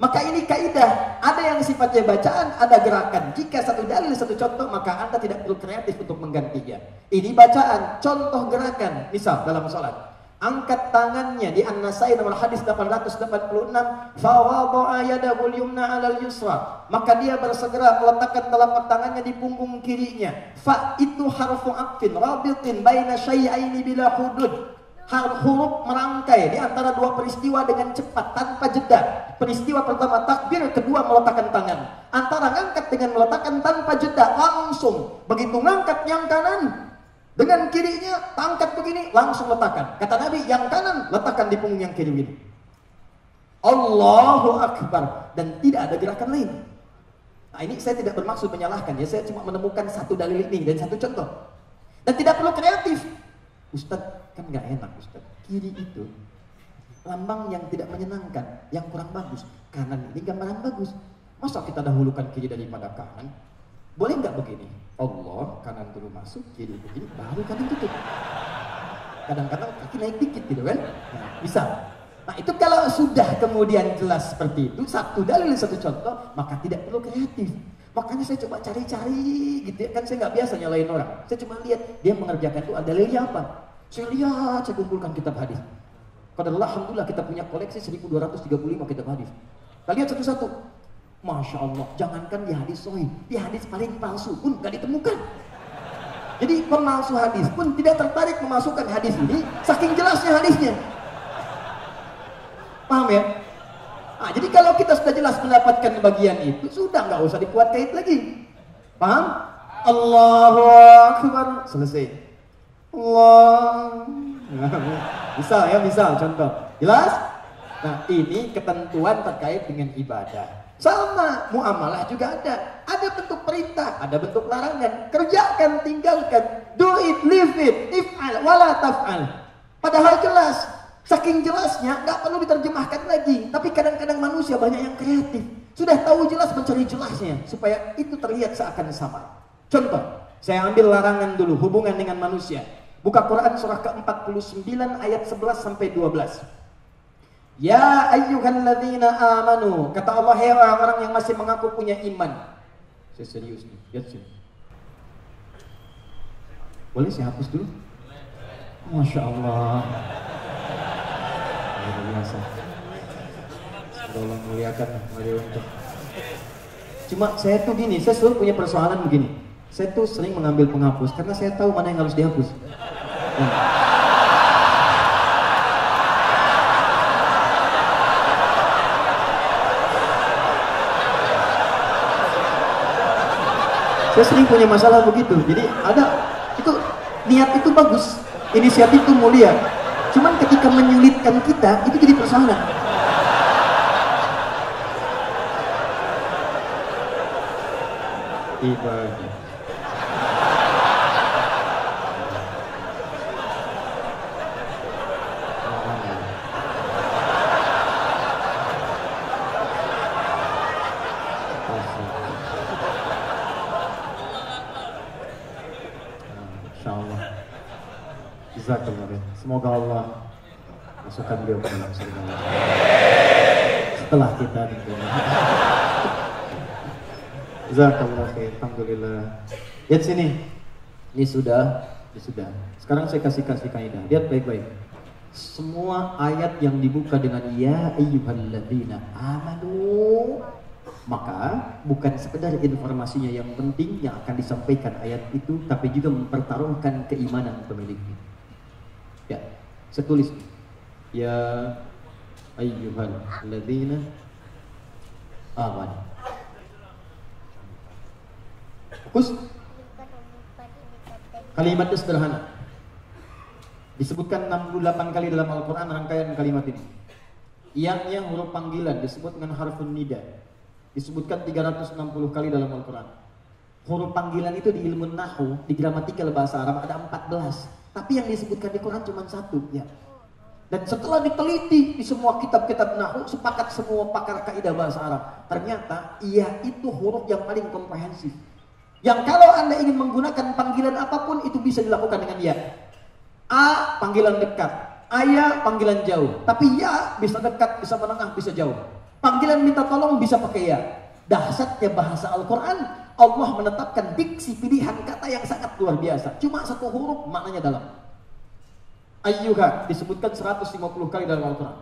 Maka ini kaidah, ada yang sifatnya bacaan, ada gerakan. Jika satu dalil, satu contoh, maka Anda tidak perlu kreatif untuk menggantinya. Ini bacaan, contoh gerakan. Misal dalam sholat, angkat tangannya di An-Nasai nomor hadis 886, fawadha'a yadahul yumna 'alal yusra. Maka dia bersegera meletakkan telapak tangannya di punggung kirinya. Fa itu harfu aqfin rabitin baina syai'aini bila hudud. Huruf merangkai di antara dua peristiwa dengan cepat tanpa jeda. Peristiwa pertama takbir, kedua meletakkan tangan. Antara ngangkat dengan meletakkan tanpa jeda, langsung. Begitu ngangkat yang kanan dengan kirinya, tangkat begini, langsung letakkan. Kata Nabi, yang kanan letakkan di punggung yang kiri ini. Allahu Akbar. Dan tidak ada gerakan lain. Nah ini saya tidak bermaksud menyalahkan ya, saya cuma menemukan satu dalil ini dan satu contoh. Dan tidak perlu kreatif. Ustadz, kan nggak enak Ustadz, kiri itu lambang yang tidak menyenangkan, yang kurang bagus. Kanan ini gambaran bagus. Masa kita dahulukan kiri daripada kanan? Boleh nggak begini? Allah, kanan dulu masuk, kiri begini, baru kanan tutup. Kadang-kadang kaki naik dikit gitu kan? Nah, bisa. Nah itu kalau sudah kemudian jelas seperti itu, satu dalil, satu contoh, maka tidak perlu kreatif. Makanya saya coba cari-cari gitu ya, kan saya nggak biasa nyalain orang. Saya cuma lihat dia mengerjakan itu ada dalilnya apa. Saya lihat, saya kumpulkan kitab hadis. Padahal alhamdulillah kita punya koleksi 1235 kitab hadis. Kita lihat satu-satu. Masya Allah, jangankan di hadis sahih, di hadis paling palsu pun nggak ditemukan. Jadi pemalsu hadis pun tidak tertarik memasukkan hadis ini, saking jelasnya hadisnya. Paham ya? Nah, jadi kalau kita sudah jelas mendapatkan bagian itu, sudah nggak usah dibuat kait lagi. Paham? Allahu Akbar, selesai. Allah. Misal ya, misal contoh. Jelas? Nah, ini ketentuan terkait dengan ibadah. Sama, muamalah juga ada. Ada bentuk perintah, ada bentuk larangan. Kerjakan, tinggalkan. Do it, leave it, if'al, wala taf'al. Padahal jelas. Saking jelasnya, nggak perlu diterjemahkan lagi. Tapi kadang-kadang manusia banyak yang kreatif. Sudah tahu jelas mencari jelasnya supaya itu terlihat seakan sama. Contoh, saya ambil larangan dulu hubungan dengan manusia. Buka Quran surah ke-49 ayat 11 sampai 12. Ya ayyuhalladzina amanu, kata Allah, hei orang-orang yang masih mengaku punya iman. Saya serius nih, lihat sini. Boleh saya hapus dulu? Masya Allah. Luar biasa. Tolong muliakan mari untuk. Cuma saya tuh gini, saya selalu punya persoalan begini. Saya tuh sering mengambil penghapus karena saya tahu mana yang harus dihapus. Saya sering punya masalah begitu. Jadi ada itu niat itu bagus, inisiatif itu mulia. Cuman ketika menyulitkan kita itu jadi persoalan. Ibadah. Insyaallah. Jazakallah. Semoga Allah masukkan beliau ke dalam surga setelah kita tentunya. Jazakallah khair. Alhamdulillah. Lihat sini. Ini sudah. Sekarang saya kasih kaidah. Lihat baik-baik. Semua ayat yang dibuka dengan ya ayyuhalladzina amanu, maka bukan sekedar informasinya yang penting yang akan disampaikan ayat itu, tapi juga mempertaruhkan keimanan pemiliknya. Ya, saya tulis. Ya ayyuhalladzina amanu. Fokus. Kalimatnya sederhana. Disebutkan 68 kali dalam Al-Quran rangkaian kalimat ini. Yang huruf panggilan disebut dengan harfun nida. Disebutkan 360 kali dalam Al-Quran. Huruf panggilan itu di ilmu nahwu, di gramatikal bahasa Arab ada 14. Tapi yang disebutkan di Quran cuma 1 ya. Dan setelah diteliti di semua kitab-kitab nahwu, sepakat semua pakar kaidah bahasa Arab, ternyata ia itu huruf yang paling komprehensif. Yang kalau Anda ingin menggunakan panggilan apapun itu bisa dilakukan dengan ya. A panggilan dekat, ayah panggilan jauh. Tapi ya bisa dekat, bisa menengah, bisa jauh. Panggilan minta tolong bisa pakai ya. Dahsyatnya bahasa Al-Quran, Allah menetapkan diksi pilihan kata yang sangat luar biasa. Cuma 1 huruf maknanya dalam. Ayyuha disebutkan 150 kali dalam Al-Quran.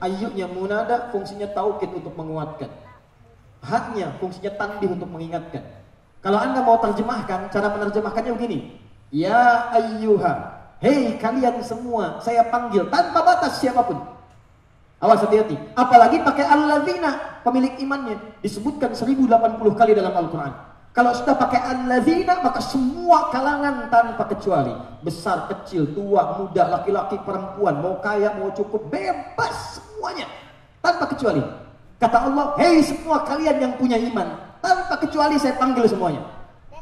Ayyunya munada, fungsinya taukid untuk menguatkan. Haknya fungsinya tanbih untuk mengingatkan. Kalau Anda mau terjemahkan, cara menerjemahkannya begini. Ya ayyuha, hei kalian semua, saya panggil tanpa batas siapapun. Awas hati-hati. Apalagi pakai alladzina, pemilik imannya. Disebutkan 1080 kali dalam Al-Quran. Kalau sudah pakai alladzina, maka semua kalangan tanpa kecuali. Besar, kecil, tua, muda, laki-laki, perempuan. Mau kaya, mau cukup, bebas semuanya. Tanpa kecuali. Kata Allah, hei semua kalian yang punya iman. Tanpa kecuali saya panggil semuanya.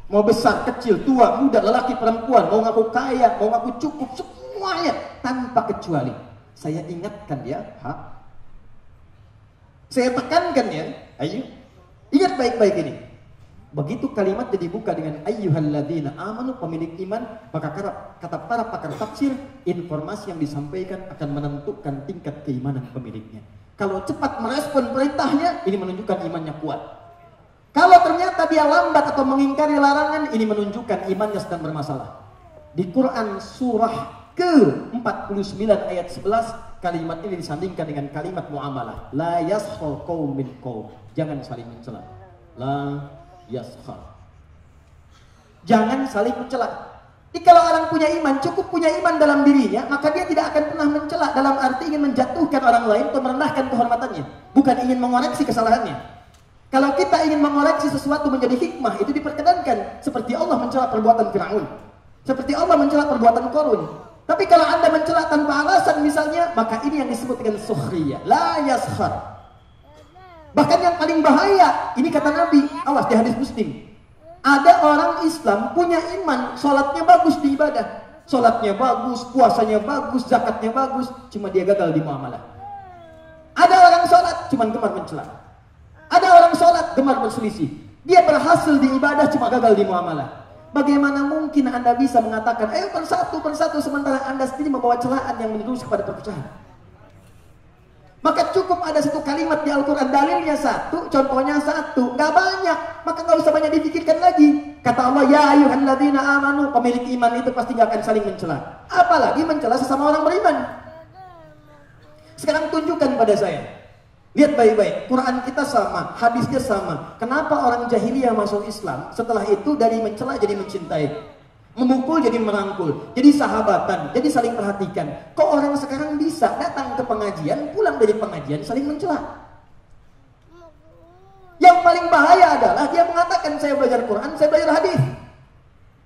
Mau besar, kecil, tua, muda, lelaki, perempuan. Mau ngaku kaya, mau ngaku cukup, semuanya. Tanpa kecuali. Saya ingatkan ya, saya tekankan ya, ayo, ingat baik-baik ini. Begitu kalimat dibuka dengan ayyuhalladzina amanu, pemilik iman, maka kata para pakar tafsir, informasi yang disampaikan akan menentukan tingkat keimanan pemiliknya. Kalau cepat merespon perintahnya, ini menunjukkan imannya kuat. Kalau ternyata dia lambat atau mengingkari larangan, ini menunjukkan imannya sedang bermasalah. Di Quran surah ke-49 ayat 11, kalimat ini disandingkan dengan kalimat muamalah. La yaskhar qaum min qaum. Jangan saling mencela. La yaskhar. Jangan saling mencela. Jadi kalau orang punya iman, cukup punya iman dalam dirinya, maka dia tidak akan pernah mencela dalam arti ingin menjatuhkan orang lain atau merendahkan kehormatannya, bukan ingin mengoreksi kesalahannya. Kalau kita ingin mengoreksi sesuatu menjadi hikmah, itu diperkenankan, seperti Allah mencela perbuatan Fir'aun, seperti Allah mencela perbuatan Qarun. Tapi kalau Anda mencela tanpa alasan misalnya, maka ini yang disebut dengan sukhriyah, la yaskhar. Bahkan yang paling bahaya, ini kata Nabi, awas di hadis Muslim. Ada orang Islam punya iman, sholatnya bagus di ibadah, Sholatnya bagus, puasanya bagus, zakatnya bagus, cuma dia gagal di muamalah. Ada orang sholat, cuma gemar mencela. Ada orang sholat, gemar berselisih. Dia berhasil di ibadah, cuma gagal di muamalah. Bagaimana mungkin Anda bisa mengatakan, ayo persatu, sementara Anda sendiri membawa celaan yang menjurus kepada perpecahan? Maka cukup ada satu kalimat di Al-Quran, dalilnya satu, contohnya satu, gak banyak, maka gak usah banyak dipikirkan lagi. Kata Allah, ya ayyuhalladzina amanu, pemilik iman itu pasti gak akan saling mencela. Apalagi mencela sesama orang beriman. Sekarang tunjukkan pada saya. Lihat baik-baik, Quran kita sama, hadisnya sama. Kenapa orang jahiliyah masuk Islam, setelah itu dari mencela jadi mencintai, memukul jadi merangkul, jadi sahabatan, jadi saling perhatikan. Kok orang sekarang bisa datang ke pengajian, pulang dari pengajian saling mencela? Yang paling bahaya adalah dia mengatakan saya belajar Quran, saya belajar hadis.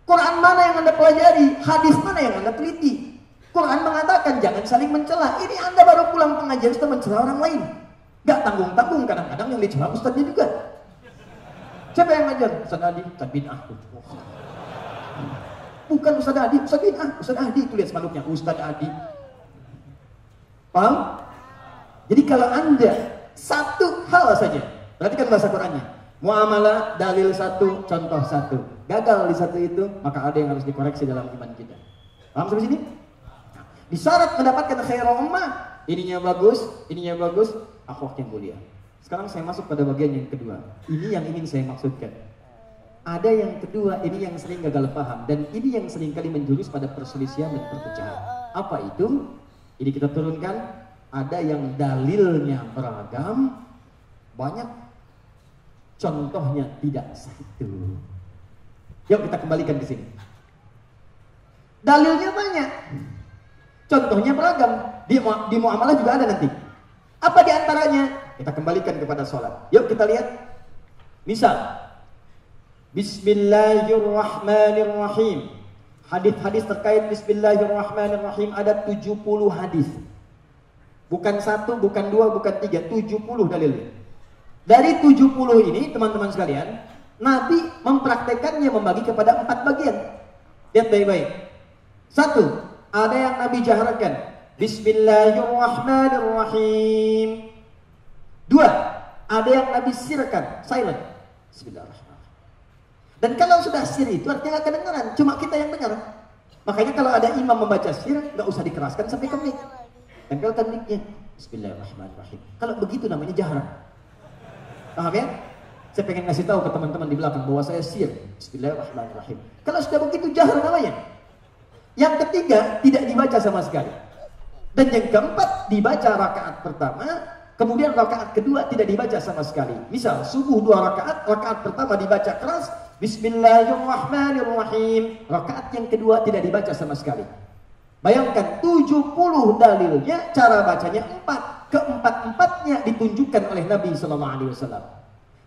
Quran mana yang Anda pelajari, hadis mana yang Anda teliti? Quran mengatakan jangan saling mencela. Ini Anda baru pulang pengajian sudah mencela orang lain. Gak tanggung-tanggung, kadang-kadang yang dicela ustadznya juga. Siapa yang ngajar? Ustadz Adi, Ustadz Bid'ah. Bukan Ustadz Adi, Ustadz Bid'ah. Ustadz Adi, itu lihat spanduknya, Ustadz Adi. Paham? Jadi kalau Anda satu hal saja, perhatikan bahasa Qurannya. Muamalah, dalil satu, contoh satu. Gagal di satu itu, maka ada yang harus dikoreksi dalam iman kita. Paham sampai sini? Di syarat mendapatkan khairul ummah, ininya bagus, akhlak yang mulia. Sekarang saya masuk pada bagian yang kedua. Ini yang ingin saya maksudkan. Ada yang kedua, ini yang sering gagal paham, dan ini yang sering kali menjurus pada perselisihan dan perpecahan. Apa itu? Ini kita turunkan. Ada yang dalilnya beragam, banyak, contohnya tidak satu. Yuk kita kembalikan ke sini. Dalilnya banyak, contohnya beragam. Di muamalah juga ada nanti. Apa di antaranya? Kita kembalikan kepada sholat. Yuk kita lihat. Misal, Bismillahirrahmanirrahim. Hadis-hadis terkait Bismillahirrahmanirrahim ada 70 hadis. Bukan satu, bukan dua, bukan tiga, 70 dalilnya. Dari 70 ini, teman-teman sekalian, Nabi mempraktekannya membagi kepada 4 bagian. Lihat baik-baik. Satu, ada yang Nabi jaharkan. Bismillahirrahmanirrahim. Dua, ada yang Nabi sirkan, silent. Bismillahirrahmanirrahim. Dan kalau sudah sir itu artinya gak kedengaran, cuma kita yang dengar. Makanya kalau ada imam membaca sir, gak usah dikeraskan sampai ke mic. Tempelkan mic-nya. Bismillahirrahmanirrahim. Kalau begitu namanya jahar. Paham ya? Saya pengen ngasih tahu ke teman-teman di belakang bahwa saya sir. Bismillahirrahmanirrahim. Kalau sudah begitu jahar namanya. Yang ketiga tidak dibaca sama sekali. Dan yang keempat dibaca rakaat pertama, kemudian rakaat kedua tidak dibaca sama sekali. Misal subuh 2 rakaat, rakaat pertama dibaca keras, Bismillahirrahmanirrahim. Rakaat yang kedua tidak dibaca sama sekali. Bayangkan 70 dalilnya, cara bacanya 4. Keempat-empatnya ditunjukkan oleh Nabi SAW.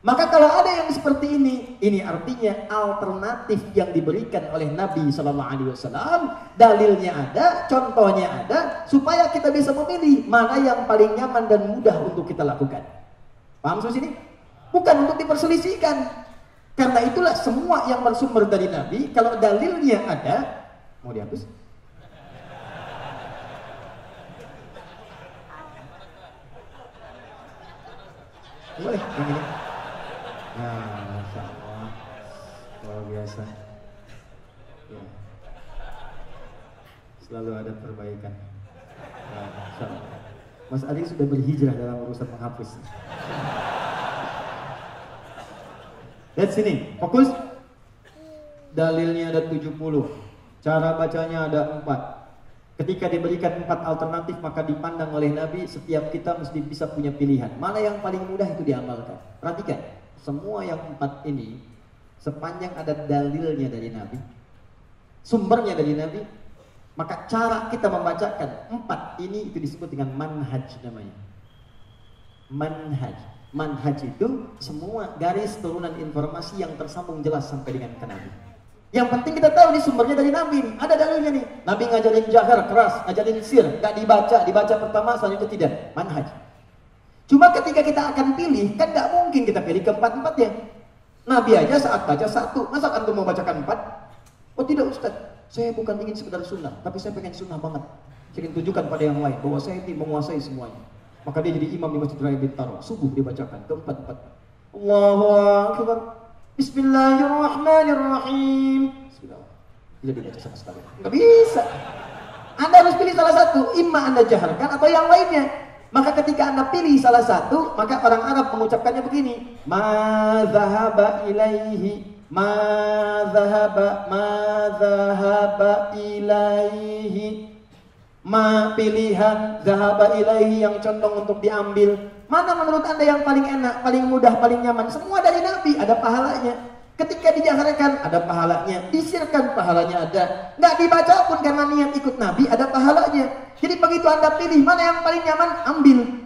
Maka kalau ada yang seperti ini artinya alternatif yang diberikan oleh Nabi SAW. Dalilnya ada, contohnya ada, supaya kita bisa memilih mana yang paling nyaman dan mudah untuk kita lakukan. Paham sampai sini? Bukan untuk diperselisihkan. Karena itulah semua yang bersumber dari Nabi, kalau dalilnya ada, mau dihapus? Boleh, yang ini. Nah, Masya Allah, luar biasa ya. Selalu ada perbaikan. Nah, Masya Allah. Mas Ali sudah berhijrah dalam urusan menghapus. Lihat sini, fokus. Dalilnya ada 70, cara bacanya ada 4. Ketika diberikan 4 alternatif, maka dipandang oleh Nabi, setiap kita mesti bisa punya pilihan. Mana yang paling mudah itu diamalkan. Perhatikan, semua yang 4 ini, sepanjang ada dalilnya dari Nabi, sumbernya dari Nabi, maka cara kita membacakan 4 ini itu disebut dengan manhaj namanya. Manhaj. Manhaj itu semua garis turunan informasi yang tersambung jelas sampai dengan ke Nabi. Yang penting kita tahu nih sumbernya dari Nabi nih. Ada dalilnya nih. Nabi ngajarin jahar keras, ngajarin sir, gak dibaca pertama, selanjutnya tidak. Manhaj. Cuma ketika kita akan pilih, kan gak mungkin kita pilih ke-4-4 ya. Nabi aja saat baca 1, masa antum mau bacakan 4? Oh tidak Ustaz, Saya bukan ingin sekedar sunnah, tapi saya pengen sunnah banget. Saya ingin tunjukkan pada yang lain bahwa saya ini menguasai semuanya. Maka dia jadi imam di Masjid Raya Bintaro. Subuh dibacakan keempat-empat. Allahu Akbar. Bismillahirrahmanirrahim. Bismillah. Tidak dibaca sama sekali. Nggak bisa. Anda harus pilih salah satu. Imma Anda jaharkan atau yang lainnya. Maka ketika Anda pilih salah satu, maka orang Arab mengucapkannya begini. Ma dhahaba ilaihi. Ma dhahaba ilaihi. Ma pilihan dhahaba ilaihi yang condong untuk diambil. Mana menurut Anda yang paling enak, paling mudah, paling nyaman? Semua dari Nabi, ada pahalanya. Ketika dijaharkan, ada pahalanya. Disirkan, pahalanya ada. Nggak dibaca pun karena niat ikut Nabi, ada pahalanya. Jadi begitu Anda pilih, mana yang paling nyaman, ambil.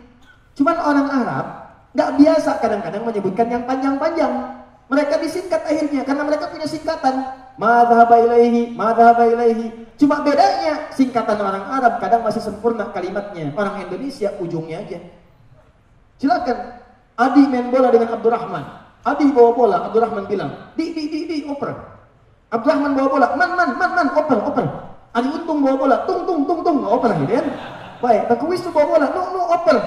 Cuman orang Arab nggak biasa kadang-kadang menyebutkan yang panjang-panjang. Mereka disingkat akhirnya, karena mereka punya singkatan. Madhaba ilaihi, madhaba ilaihi. Cuma bedanya, singkatan orang Arab kadang masih sempurna kalimatnya. Orang Indonesia, ujungnya aja. Silakan. Adi main bola dengan Abdurrahman. Adi bawa bola, Abdurrahman bilang, di, oper. Abdurrahman bawa bola, man, oper. Adi Untung bawa bola, tung, oper gitu kan. Baik, Bakuis tuh bawa bola, no, oper.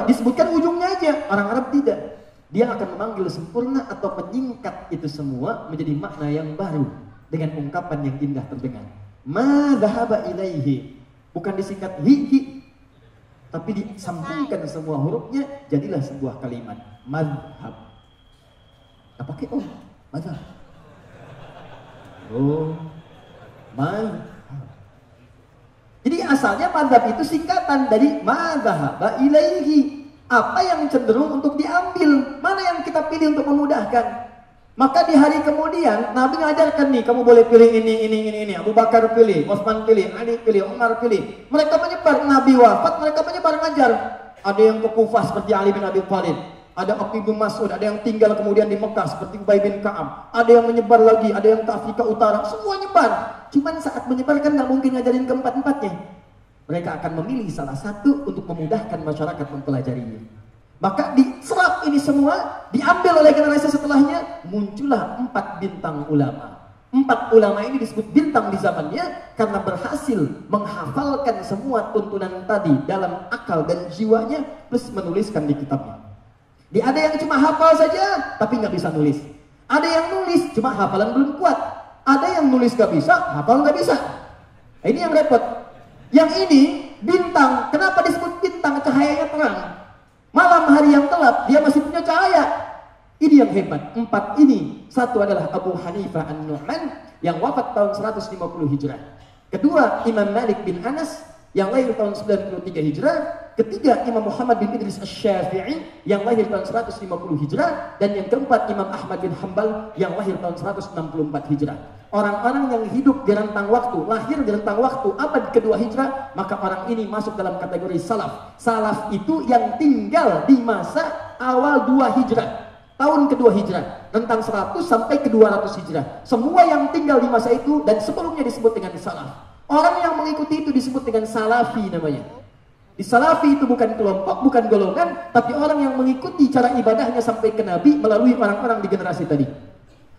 Disebutkan ujungnya aja. Orang Arab tidak. Dia akan memanggil sempurna atau menyingkat itu semua menjadi makna yang baru dengan ungkapan yang indah terdengar. Ma dhahaba ilaihi. Bukan disingkat hi, tapi disambungkan semua hurufnya jadilah sebuah kalimat. Madhab. Apa pakai oh? Madhab. Oh. Madhab. Jadi asalnya madhab itu singkatan dari ma dhahaba ilaihi. Apa yang cenderung untuk diambil, mana yang kita pilih untuk memudahkan. Maka di hari kemudian Nabi ngajarkan nih, kamu boleh pilih ini. Abu Bakar pilih, Utsman pilih, Ali pilih, Umar pilih. Mereka menyebar, Nabi wafat, mereka menyebar ngajar. Ada yang ke Kufah seperti Ali bin Abi Thalib, ada Abdullah bin Mas'ud, ada yang tinggal kemudian di Mekah seperti Ubay bin Ka'ab, ada yang menyebar lagi, ada yang ke Afrika Utara, semua nyebar. Cuman saat menyebar kan nggak mungkin ngajarin keempat-empatnya. Mereka akan memilih salah satu untuk memudahkan masyarakat mempelajarinya. Maka diserap ini semua, diambil oleh generasi setelahnya, muncullah 4 bintang ulama. 4 ulama ini disebut bintang di zamannya karena berhasil menghafalkan semua tuntunan tadi dalam akal dan jiwanya, plus menuliskan di kitabnya. Ada yang cuma hafal saja, tapi nggak bisa nulis. Ada yang nulis, cuma hafalan belum kuat. Ada yang nulis nggak bisa, hafal nggak bisa. Nah, ini yang repot. Yang ini bintang, kenapa disebut bintang? Cahayanya terang. Malam hari yang gelap, dia masih punya cahaya. Ini yang hebat. 4 ini, satu adalah Abu Hanifah An-Nu'man yang wafat tahun 150 Hijrah. Kedua, Imam Malik bin Anas yang lahir tahun 93 Hijrah. Ketiga, Imam Muhammad bin Idris Asy-Syafi'i yang lahir tahun 150 Hijrah. Dan yang keempat, Imam Ahmad bin Hanbal yang lahir tahun 164 Hijrah. Orang-orang yang hidup di rentang waktu, lahir di rentang waktu abad kedua Hijrah, maka orang ini masuk dalam kategori salaf. Salaf itu yang tinggal di masa awal 2 Hijrah, tahun kedua Hijrah, rentang 100 sampai ke 200 Hijrah. Semua yang tinggal di masa itu dan sebelumnya disebut dengan salaf. Orang yang mengikuti itu disebut dengan salafi namanya. Di salafi itu bukan kelompok, bukan golongan, tapi orang yang mengikuti cara ibadahnya sampai ke Nabi melalui orang-orang di generasi tadi.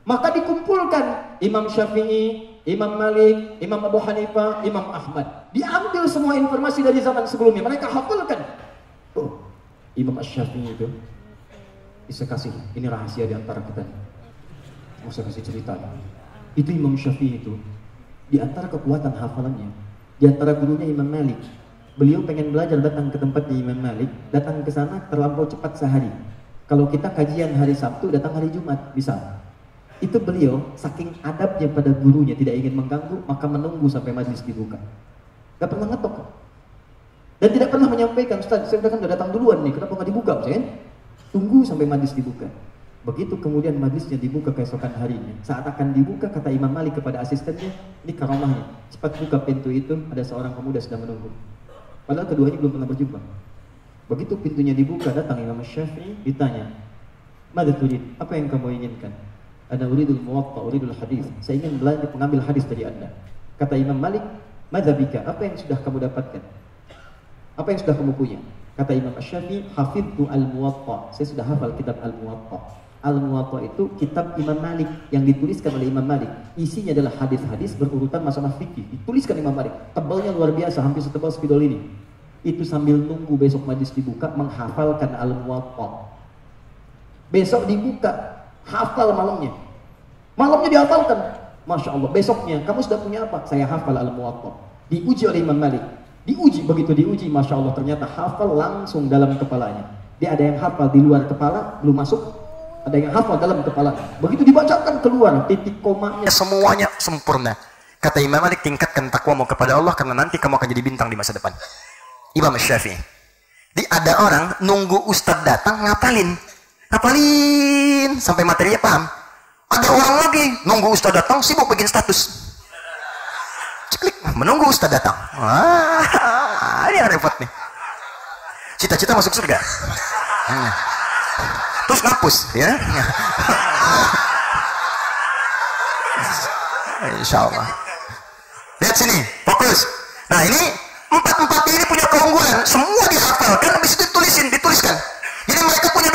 Maka dikumpulkan Imam Syafi'i, Imam Malik, Imam Abu Hanifah, Imam Ahmad. Diambil semua informasi dari zaman sebelumnya, mereka hafalkan. Oh, Imam Syafi'i itu bisa kasih, ini rahasia di antara kita. Mau saya kasih cerita. Itu Imam Syafi'i itu, di antara kekuatan hafalannya, di antara gurunya Imam Malik. Beliau pengen belajar, datang ke tempatnya Imam Malik, datang ke sana terlampau cepat sehari. Kalau kita kajian hari Sabtu, datang hari Jumat, bisa. Itu beliau saking adabnya pada gurunya, tidak ingin mengganggu, maka menunggu sampai majlis dibuka. Gak pernah ngetok. Dan tidak pernah menyampaikan, Ustaz, saya kan udah datang duluan nih, kenapa nggak dibuka? Saya tunggu sampai majlis dibuka. Begitu kemudian majlisnya dibuka keesokan harinya. Saat akan dibuka, kata Imam Malik kepada asistennya, ini karamahnya, cepat buka pintu itu, ada seorang pemuda sedang menunggu. Padahal keduanya belum pernah berjumpa. Begitu pintunya dibuka, datang Imam Syafi'i, ditanya, "Madza turid? Apa yang kamu inginkan?" "Ana uridul muwatta, uridul hadis." Saya ingin belajar mengambil hadis dari Anda. Kata Imam Malik, "Madza bika? Apa yang sudah kamu dapatkan? Apa yang sudah kamu punya?" Kata Imam Syafi'i, "Hafidtu al-Muwatta." Saya sudah hafal kitab al-Muwatta. Al-Muwatta itu kitab Imam Malik yang dituliskan oleh Imam Malik. Isinya adalah hadis-hadis berurutan masalah fikih. Dituliskan Imam Malik. Tebalnya luar biasa, hampir setebal spidol ini. Itu sambil nunggu besok majlis dibuka menghafalkan Al-Muwatta. Besok dibuka, hafal malamnya. Malamnya dihafalkan. Masya Allah, besoknya kamu sudah punya apa? Saya hafal Al-Muwatta. Diuji oleh Imam Malik. Diuji, begitu diuji, Masya Allah, ternyata hafal langsung dalam kepalanya. Dia ada yang hafal di luar kepala, belum masuk. Ada yang hafal dalam kepala. Begitu dibacakan keluar, titik komanya semuanya sempurna. Kata Imam Malik, tingkatkan takwamu kepada Allah karena nanti kamu akan jadi bintang di masa depan. Imam Syafi'i. Ada orang nunggu ustadz datang ngapalin sampai materinya paham. Ada orang lagi nunggu ustadz datang sibuk bikin status. Ceklik, menunggu ustadz datang. Ini yang repot nih. Cita-cita masuk surga. Terus ngapus ya. Insya Allah. Lihat sini, fokus. Nah ini empat ini punya keunggulan, semua dihafalkan, habis itu dituliskan. Jadi mereka punya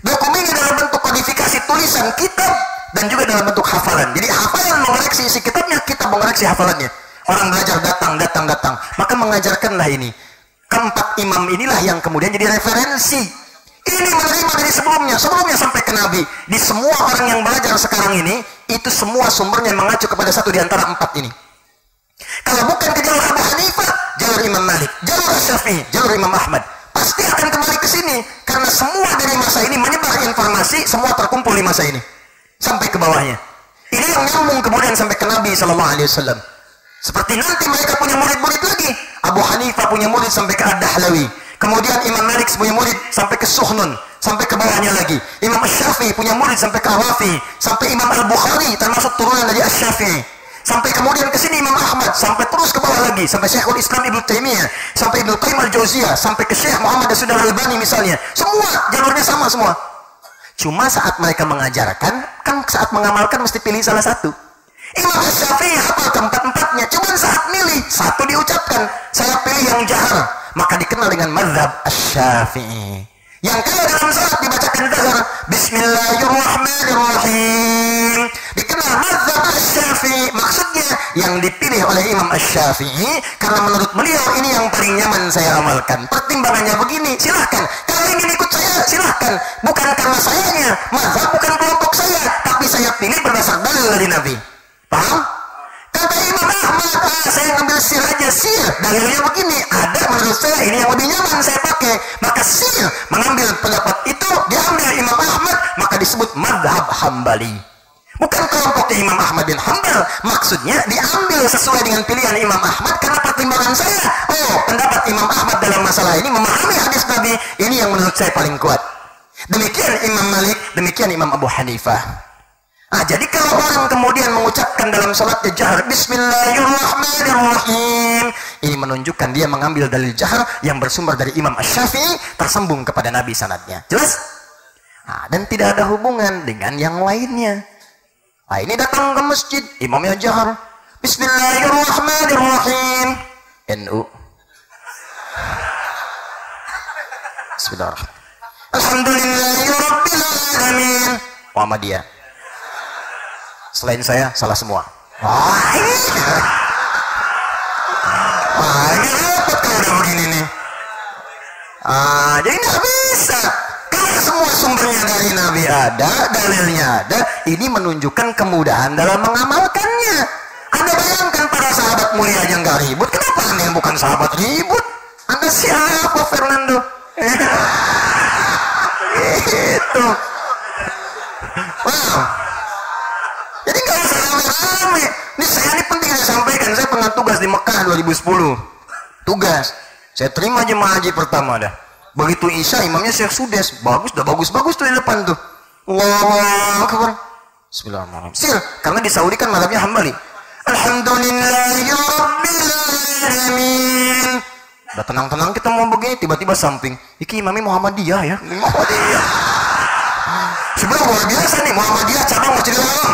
dokumennya dalam bentuk kodifikasi tulisan kitab dan juga dalam bentuk hafalan. Jadi hafalan mengoreksi isi kitabnya, kitab mengoreksi hafalannya. Orang belajar datang. Maka mengajarkanlah ini. Keempat imam inilah yang kemudian jadi referensi. Ini menerima dari sebelumnya sampai ke Nabi. Di semua orang yang belajar sekarang ini, itu semua sumbernya mengacu kepada satu di antara empat ini. Kalau bukan ke jalur Abu Hanifah, jalur Imam Malik, jalur Syafi'i, jalur Imam Ahmad, pasti akan kembali ke sini. Karena semua dari masa ini menyebar informasi, semua terkumpul di masa ini sampai ke bawahnya. Ini yang nyambung kemudian sampai ke Nabi SAW. Seperti nanti mereka punya murid-murid lagi. Abu Hanifah punya murid sampai ke Ad-Dahlawi. Kemudian Imam Malik punya murid sampai ke Suhnun, sampai ke bawahnya lagi. Imam Syafi'i punya murid sampai ke Rafi, sampai Imam Al-Bukhari termasuk turunan dari Asy-Syafi'i. Sampai kemudian ke sini Imam Ahmad, sampai terus ke bawah lagi, sampai Syekhul Islam Ibnu Taimiyah, sampai Ibnu Qayyim Al-Jauziyah, sampai ke Syekh Muhammad As-Sudar Al-Albani misalnya. Semua jalurnya sama semua. Cuma saat mereka mengajarkan, kan saat mengamalkan mesti pilih salah satu. Imam Syafi'i hafal keempat-empatnya, cuma saat milih satu diucapkan, saya pilih yang jahar, maka dikenal dengan mazhab Asy-Syafi'i. Yang kalau dalam salat dibacakan jahar, Bismillahirrahmanirrahim, dikenal mazhab Asy-Syafi'i. Maksudnya yang dipilih oleh Imam Asy-Syafi'i karena menurut beliau ini yang paling nyaman saya amalkan. Pertimbangannya begini, silahkan. Kalau ingin ikut saya, silahkan. Bukan karena sayanya, mazhab bukan kelompok saya, tapi saya pilih berdasar dalil dari Nabi. Paham? Kata Imam Ahmad, saya ngambil sir aja, sir. Dalilnya begini, ada menurut saya ini yang lebih nyaman saya pakai. Maka sir mengambil pendapat itu, diambil Imam Ahmad, maka disebut madhab Hambali. Bukan kelompoknya Imam Ahmad bin Hanbal. Maksudnya diambil sesuai dengan pilihan Imam Ahmad karena pertimbangan saya. Oh, pendapat Imam Ahmad dalam masalah ini memahami hadis Nabi, ini yang menurut saya paling kuat. Demikian Imam Malik, demikian Imam Abu Hanifah. Jadi kalau orang kemudian mengucapkan dalam salatnya jahar Bismillahirrahmanirrahim, ini menunjukkan dia mengambil dalil jahar yang bersumber dari Imam Asy-Syafi'i, tersambung kepada Nabi sanadnya. Jelas? Dan tidak ada hubungan dengan yang lainnya. Ini datang ke masjid, imamnya jahar Bismillahirrahmanirrahim. NU. Bismillahirrahmanirrahim. Alhamdulillahirrabbilalamin. Muhammadiyah. Selain saya, salah semua. Ini repot kalau udah begini nih. Jadi nggak bisa. Kalau semua sumbernya dari Nabi ada, dalilnya ada, ini menunjukkan kemudahan dalam mengamalkannya. Anda bayangkan para sahabat mulia aja nggak ribut, kenapa Anda yang bukan sahabat ribut? Anda siapa, Fernando? Gitu. Wow. Jadi nggak usah rame-rame. Ini saya ini penting saya sampaikan. Saya pernah tugas di Mekah 2010. Tugas. Saya terima jemaah haji pertama dah. Begitu Isya imamnya Syekh Sudes. Bagus, dah bagus-bagus tuh di depan tuh. Allahu Akbar. Bismillahirrahmanirrahim. Sil, karena di Saudi kan mazhabnya Hambali. Alhamdulillahirrahmanirrahim. Udah tenang-tenang kita mau begini, tiba-tiba samping. Iki imamnya Muhammadiyah ya. Muhammadiyah. Sebenarnya luar biasa nih, Muhammadiyah cabang Masjidil Haram.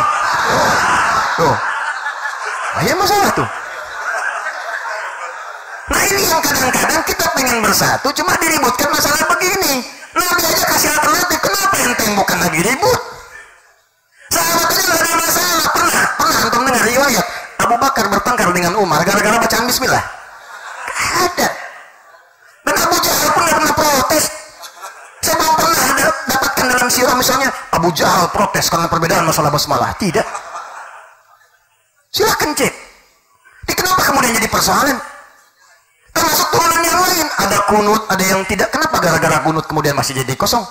Tuh. Ya masalah tuh. Nah ini yang kadang-kadang kita pengen bersatu, cuma diributkan masalah begini. Nabi aja kasih alternatif, kenapa ente bukan bukan lagi ribut. Sahabat aja nggak ada masalah. Pernah antum dengar riwayat Abu Bakar bertengkar dengan Umar gara-gara bacaan Bismillah? Gak ada. Dan Abu Jahal pun nggak pernah protes. Saya belum pernah dapatkan dalam sirah misalnya Abu Jahal protes karena perbedaan masalah basmalah. Tidak. Silahkan cek. Jadi kenapa kemudian jadi persoalan? Termasuk turunan yang lain. Ada kunut, ada yang tidak. Kenapa gara-gara kunut kemudian masih jadi kosong?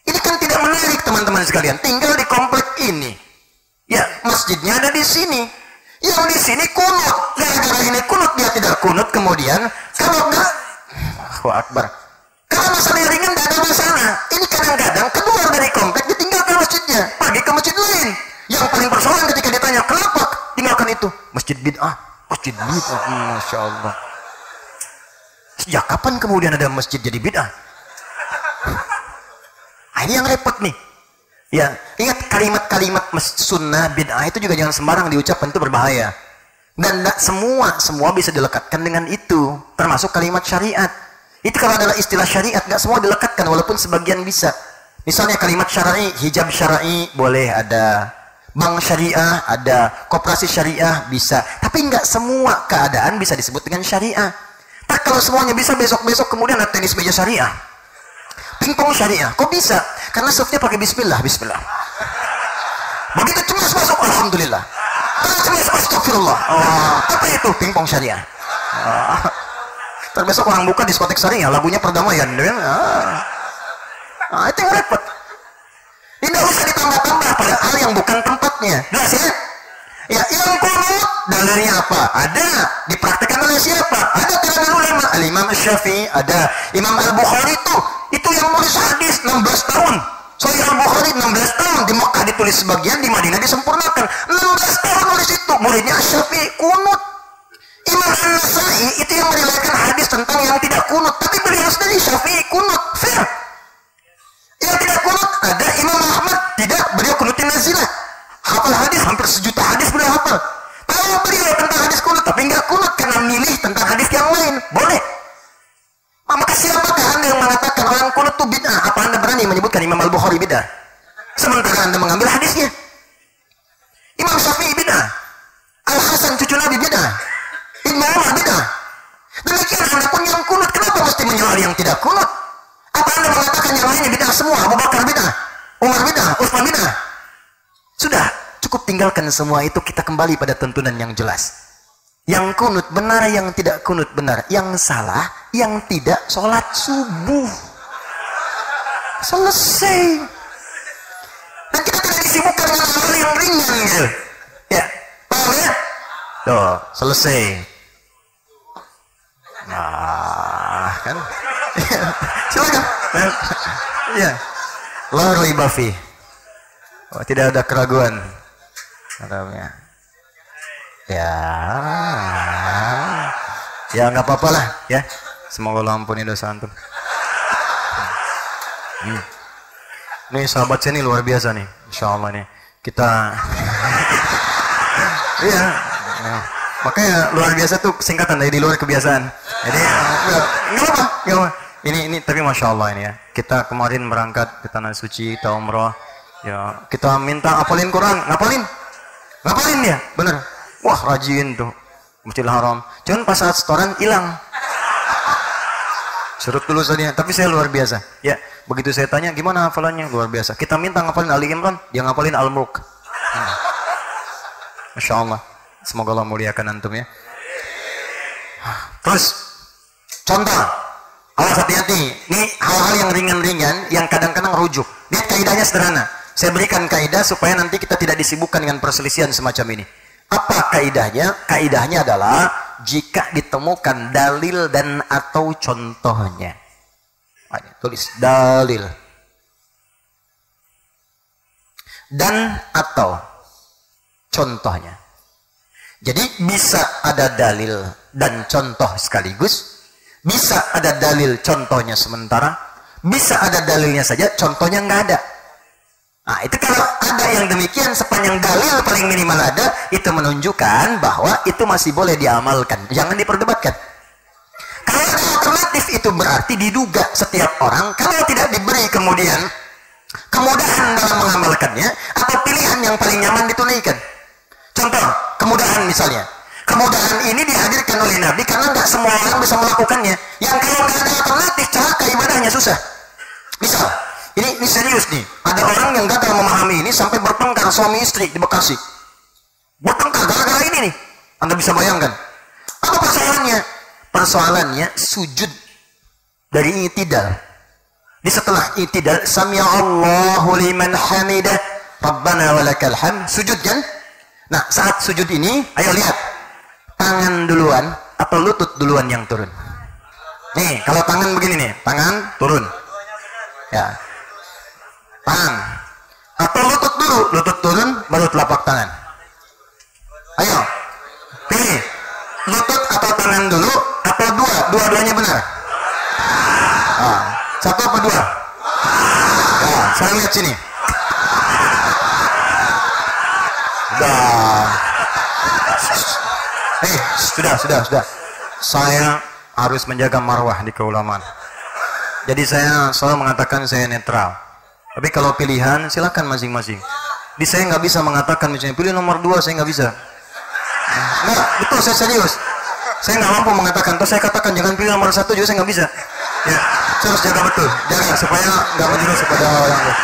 Ini kan tidak menarik teman-teman sekalian. Tinggal di komplek ini. Ya, masjidnya ada di sini. Yang di sini kunut. Gara-gara ini kunut, dia tidak kunut. Kemudian, kalau enggak, Allahu Akbar. Kalau masalah yang ringan, tidak ada masalah. Ini kadang-kadang keluar dari komplek, ditinggalkan masjidnya. Pergi ke masjid lain. Yang paling persoalan ketika ditanya, kenapa tinggalkan itu? Masjid bid'ah. Masjid bid'ah. Masya Allah. Sejak kapan kemudian ada masjid jadi bid'ah? Nah, ini yang repot nih. Ya, ingat kalimat-kalimat sunnah bid'ah itu juga jangan sembarang diucapkan, itu berbahaya. Dan tidak semua bisa dilekatkan dengan itu, termasuk kalimat syariat. Itu kalau adalah istilah syariat, nggak semua dilekatkan, walaupun sebagian bisa. Misalnya kalimat syar'i, hijab syar'i boleh ada, bank syariah ada, koperasi syariah bisa. Tapi nggak semua keadaan bisa disebut dengan syariah. Tak kalau semuanya bisa, besok-besok kemudian ada tenis meja syariah, pingpong syariah. Kok bisa? Karena softnya pakai bismillah. Begitu cemas masuk, alhamdulillah. Kalau cemas, astagfirullah. Apa itu? Pingpong syariah. Terbesok orang buka diskotek syariah, lagunya perdamaian. Itu yang repot. Ini tidak usah ditambah-tambah pada hal yang bukan tempatnya. Jelas ya? Ya, yang kunut dalilnya apa? Ada. Dipraktikkan oleh siapa? Ada kalangan ulama. Al-Imam Syafi'i ada. Imam Al-Bukhari itu yang nulis hadis 16 tahun. Sahih Al-Bukhari 16 tahun. Di Mekah ditulis sebagian, di Madinah disempurnakan. 16 tahun nulis itu. Muridnya Syafi'i kunut. Imam An-Nasai itu yang meriwayatkan hadis tentang yang tidak kunut. Tapi beliau sendiri Syafi'i kunut. Fair. Yang tidak kunut ada Imam Ahmad. Tidak, beliau kunutin nazilah. Hafal hadis, hampir 1 juta hadis beliau hafal. Tahu beliau tentang hadis kunut, tapi nggak kunut karena milih tentang hadis yang lain. Boleh. Maka siapakah anda yang mengatakan orang kunut itu bid'ah? Apa anda berani menyebutkan Imam Al-Bukhari bid'ah? Sementara anda mengambil hadisnya. Imam Syafi'i bid'ah. Al-Hasan cucu Nabi bid'ah. Ibnu Umar bid'ah. Demikian anda pun yang kunut, kenapa mesti menjual yang tidak kunut? Apa anda mengatakan yang lainnya bid'ah semua? Abu Bakar bid'ah, Umar bid'ah, Utsman bid'ah? Sudah, cukup tinggalkan semua itu, kita kembali pada tuntunan yang jelas. Yang kunut benar, yang tidak kunut benar. Yang salah, yang tidak sholat subuh. Selesai. Dan kita tidak disibukkan dengan hal yang ringan gitu. Ya, paham ya? Tuh, selesai. Nah, kan? Silakan. Ya. La raiba fi. Oh, tidak ada keraguan. Ya nggak apa-apa lah ya. Semoga Allah ampuni dosa antum. Nih sahabat saya nih luar biasa nih, insya Allah nih kita. Iya. Makanya luar biasa tuh singkatan dari di luar kebiasaan. Jadi nggak apa. Ini tapi masya Allah ini ya. Kita kemarin berangkat ke tanah suci, kita umroh. Ya, kita minta hafalin Quran, ngapalin ya, bener. Wah, rajin tuh, Masjidil Haram. Cuman pas saat setoran hilang. Surut dulu tadinya, tapi saya luar biasa. Ya, begitu saya tanya gimana hafalannya, luar biasa. Kita minta ngapalin Ali Imran, dia ngapalin Al-Mulk. Masya Allah. Semoga Allah muliakan antum ya. Terus, contoh, awas hati-hati. Ini hal-hal yang ringan-ringan, yang kadang-kadang rujuk. Lihat kaidahnya sederhana. Saya berikan kaidah supaya nanti kita tidak disibukkan dengan perselisihan semacam ini. Apa kaidahnya? Kaidahnya adalah jika ditemukan dalil dan atau contohnya. Tulis dalil dan atau contohnya. Jadi bisa ada dalil dan contoh sekaligus, bisa ada dalil contohnya sementara, bisa ada dalilnya saja contohnya nggak ada. Nah, itu kalau ada yang demikian, sepanjang dalil paling minimal ada, itu menunjukkan bahwa itu masih boleh diamalkan, jangan diperdebatkan. Kalau ada alternatif itu berarti diduga setiap orang, kalau tidak diberi kemudian dalam mengamalkannya atau pilihan yang paling nyaman ditunaikan. Contoh, kemudahan misalnya. Kemudahan ini dihadirkan oleh Nabi karena nggak semua orang bisa melakukannya. Yang kalau nggak ada alternatif, celaka ibadahnya susah. Misal, ini serius nih. Ada orang yang gagal memahami ini sampai bertengkar suami istri di Bekasi. Bertengkar gara-gara ini nih. Anda bisa bayangkan. Apa persoalannya? Persoalannya sujud dari i'tidal. Di setelah i'tidal, sami'a Allahu liman hamidah, Rabbana walakal hamd, sujud kan? Nah, saat sujud ini, ayo lihat. Tangan duluan atau lutut duluan yang turun? Nih, kalau tangan begini nih, tangan turun. Ya. Tangan. Atau lutut dulu, lutut turun baru telapak tangan. Ayo. Pilih. Lutut atau tangan dulu atau dua-duanya benar? Satu apa dua? Nah, sekarang lihat sini. Sudah. Saya harus menjaga marwah di keulamaan. Jadi saya selalu mengatakan saya netral. Tapi kalau pilihan silakan masing-masing. Di saya nggak bisa mengatakan misalnya pilih nomor 2, saya nggak bisa. Nggak, betul, saya serius. Saya nggak mampu mengatakan. Terus saya katakan jangan pilih nomor 1 juga, saya nggak bisa. Ya, saya harus jaga betul. Jaga supaya nggak menjurus kepada orang lain.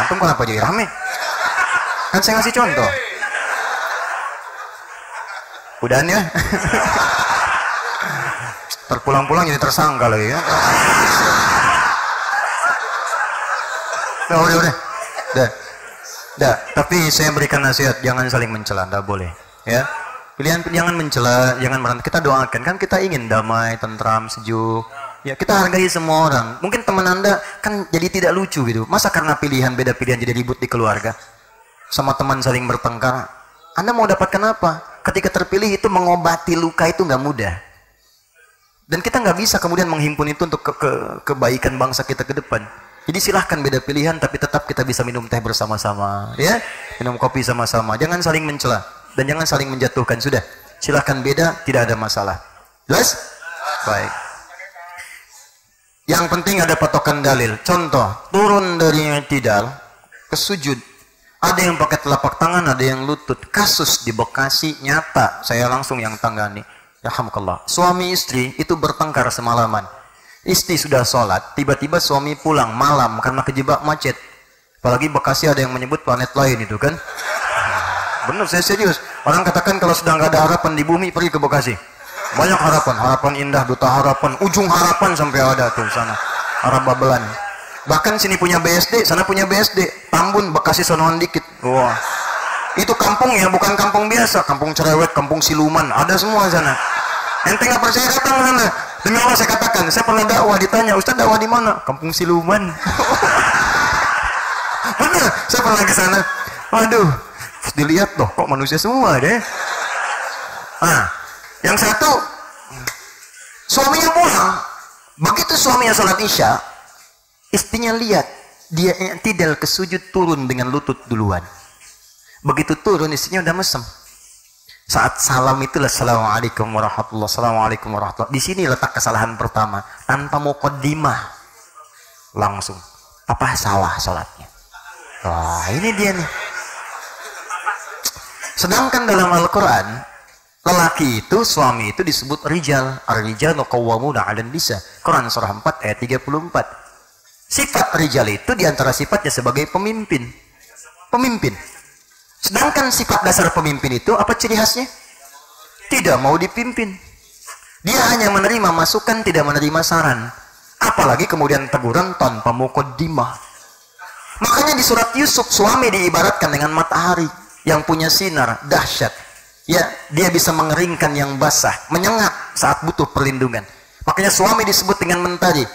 Antum kenapa jadi rame? Kan saya ngasih contoh. Udahan ya. Terpulang-pulang jadi tersangka lagi ya. Udah. Tapi saya berikan nasihat, jangan saling mencela, enggak boleh. Ya. Pilihan jangan mencela, jangan merantai. Kita doakan, kan kita ingin damai, tentram, sejuk. Ya, kita hargai semua orang. Mungkin teman Anda kan jadi tidak lucu gitu. Masa karena beda pilihan jadi ribut di keluarga? Sama teman saling bertengkar. Anda mau dapatkan apa? Ketika terpilih itu mengobati luka itu nggak mudah. Dan kita nggak bisa kemudian menghimpun itu untuk kebaikan bangsa kita ke depan. Jadi silahkan beda pilihan, tapi tetap kita bisa minum teh bersama-sama. Ya, minum kopi sama-sama. Jangan saling mencela. Dan jangan saling menjatuhkan. Sudah, silahkan beda, tidak ada masalah. Jelas? Baik. Yang penting ada patokan dalil. Contoh, turun dari i'tidal ke sujud. Ada yang pakai telapak tangan, ada yang lutut. Kasus di Bekasi nyata, saya langsung yang tanggani. Alhamdulillah. Suami istri itu bertengkar semalaman. Istri sudah sholat, tiba-tiba suami pulang malam karena kejebak macet. Apalagi Bekasi ada yang menyebut planet lain itu kan. Benar, saya serius. Orang katakan kalau sudah nggak ada harapan di bumi, pergi ke Bekasi. Banyak harapan indah, duta harapan, ujung harapan sampai ada tuh sana. Arab Babelan. Bahkan sini punya BSD, sana punya BSD. Tambun, Bekasi sonoan dikit. Wah. Itu kampungnya bukan kampung biasa, kampung cerewet, kampung siluman, ada semua sana. Ente nggak percaya datang ke sana. Demi Allah saya katakan, saya pernah dakwah, ditanya, Ustaz dakwah di mana? Kampung siluman. Benar, saya pernah ke sana. Waduh, dilihat loh, kok manusia semua deh. Yang satu, suaminya pulang. Begitu suaminya sholat isya, istrinya lihat, dia i'tidal ke sujud turun dengan lutut duluan. Begitu turun, istrinya udah mesem. Saat salam itulah assalamualaikum warahmatullahi wabarakatuh. Di sini letak kesalahan pertama, tanpa muqaddimah. Langsung, apa salah sholatnya? Wah, ini dia nih. Sedangkan dalam Al-Quran, lelaki itu, suami itu disebut rijal. Ar-rijalu qawwamuna 'alan nisa. Quran surah 4 ayat 34. Sifat rijal itu diantara sifatnya sebagai pemimpin. Pemimpin. Sedangkan sifat dasar pemimpin itu apa ciri khasnya? Tidak mau dipimpin. Dia hanya menerima masukan, tidak menerima saran. Apalagi kemudian teguran tanpa muqaddimah. Makanya di surat Yusuf, suami diibaratkan dengan matahari yang punya sinar dahsyat. Ya, dia bisa mengeringkan yang basah, menyengat saat butuh perlindungan. Makanya suami disebut dengan mentari.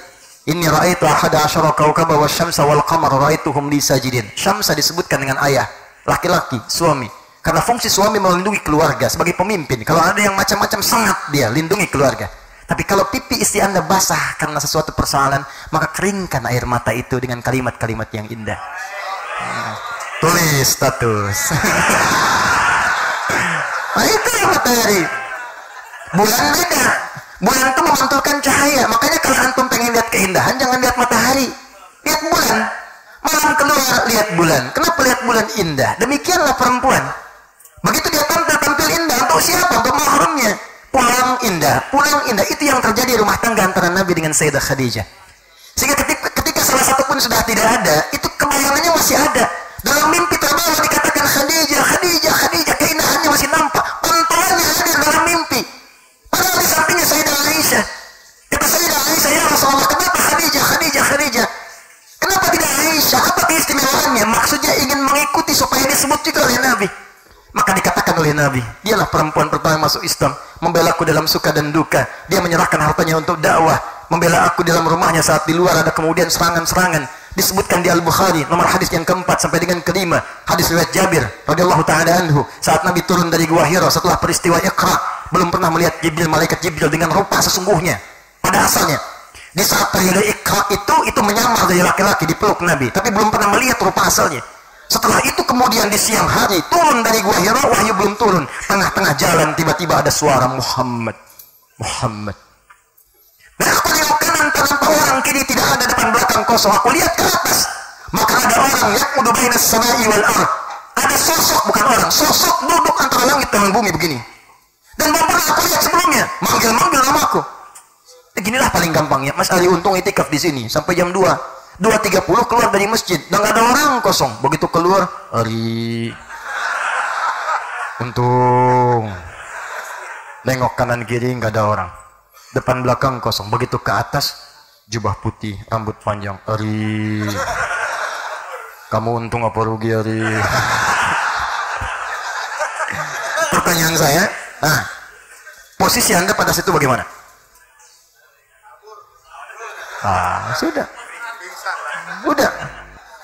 Inni ra'aitu ahada asyara kawkaba wasyamsa wal qamara ra'aituhum li sajidin. Syamsa disebutkan dengan ayah, laki-laki, suami. Karena fungsi suami melindungi keluarga sebagai pemimpin. Kalau ada yang macam-macam sangat dia lindungi keluarga. Tapi kalau pipi istri Anda basah karena sesuatu persoalan, maka keringkan air mata itu dengan kalimat-kalimat yang indah. Tulis status. Nah, itu yang materi. Bulan beda. Bulan itu memantulkan cahaya. Makanya kalau antum pengen lihat keindahan, jangan lihat matahari. Lihat bulan. Malam keluar, lihat bulan. Kenapa lihat bulan indah? Demikianlah perempuan. Begitu dia tampil indah. Untuk siapa? Untuk mahramnya. Pulang indah. Pulang indah. Itu yang terjadi di rumah tangga antara Nabi dengan Sayyidah Khadijah. Sehingga ketika salah satu pun sudah tidak ada, itu kebayangannya masih ada. Dalam mimpi terbawa dikatakan Khadijah, Khadijah, Khadijah. Keindahannya masih nampak. Pantulannya hadir dalam mimpi. Padahal di sampingnya Sayyidah Aisyah. Kata Sayyidah Aisyah, ya Rasulullah, kenapa Khadijah, Khadijah, Khadijah? Kenapa tidak Aisyah? Apa keistimewaannya? Maksudnya ingin mengikuti supaya disebut juga oleh Nabi. Maka dikatakan oleh Nabi, dialah perempuan pertama masuk Islam, membela aku dalam suka dan duka. Dia menyerahkan hartanya untuk dakwah, membela aku dalam rumahnya saat di luar ada kemudian serangan-serangan. Disebutkan di Al-Bukhari nomor hadis yang keempat sampai dengan kelima, hadis riwayat Jabir radhiyallahu taala anhu, saat Nabi turun dari Gua Hira setelah peristiwa Iqra, belum pernah melihat Jibril, malaikat Jibril dengan rupa sesungguhnya pada asalnya. Di saat periode Iqra itu menyamar dari laki-laki, dipeluk Nabi, tapi belum pernah melihat rupa asalnya. Setelah itu kemudian di siang hari turun dari Gua Hira, wahyu belum turun. Tengah-tengah jalan tiba-tiba ada suara Muhammad, Muhammad. Nah aku nengok kanan tanpa orang, kiri tidak ada, depan belakang kosong. Aku lihat ke atas, maka ada orang yaqudu bainas samai wal ardh. Ada sosok, bukan orang, sosok duduk antara langit dan bumi begini. Dan belum pernah aku lihat sebelumnya, manggil-manggil namaku. Beginilah paling gampangnya. Mas Ali Untung itikaf di sini sampai jam 2:30 keluar dari masjid, dan nggak ada orang, kosong. Begitu keluar, Ari Untung, nengok kanan kiri nggak ada orang, depan belakang kosong. Begitu ke atas, jubah putih, rambut panjang, Ari kamu untung apa rugi, Ari? Pertanyaan saya, posisi Anda pada situ bagaimana? Sudah. Udah.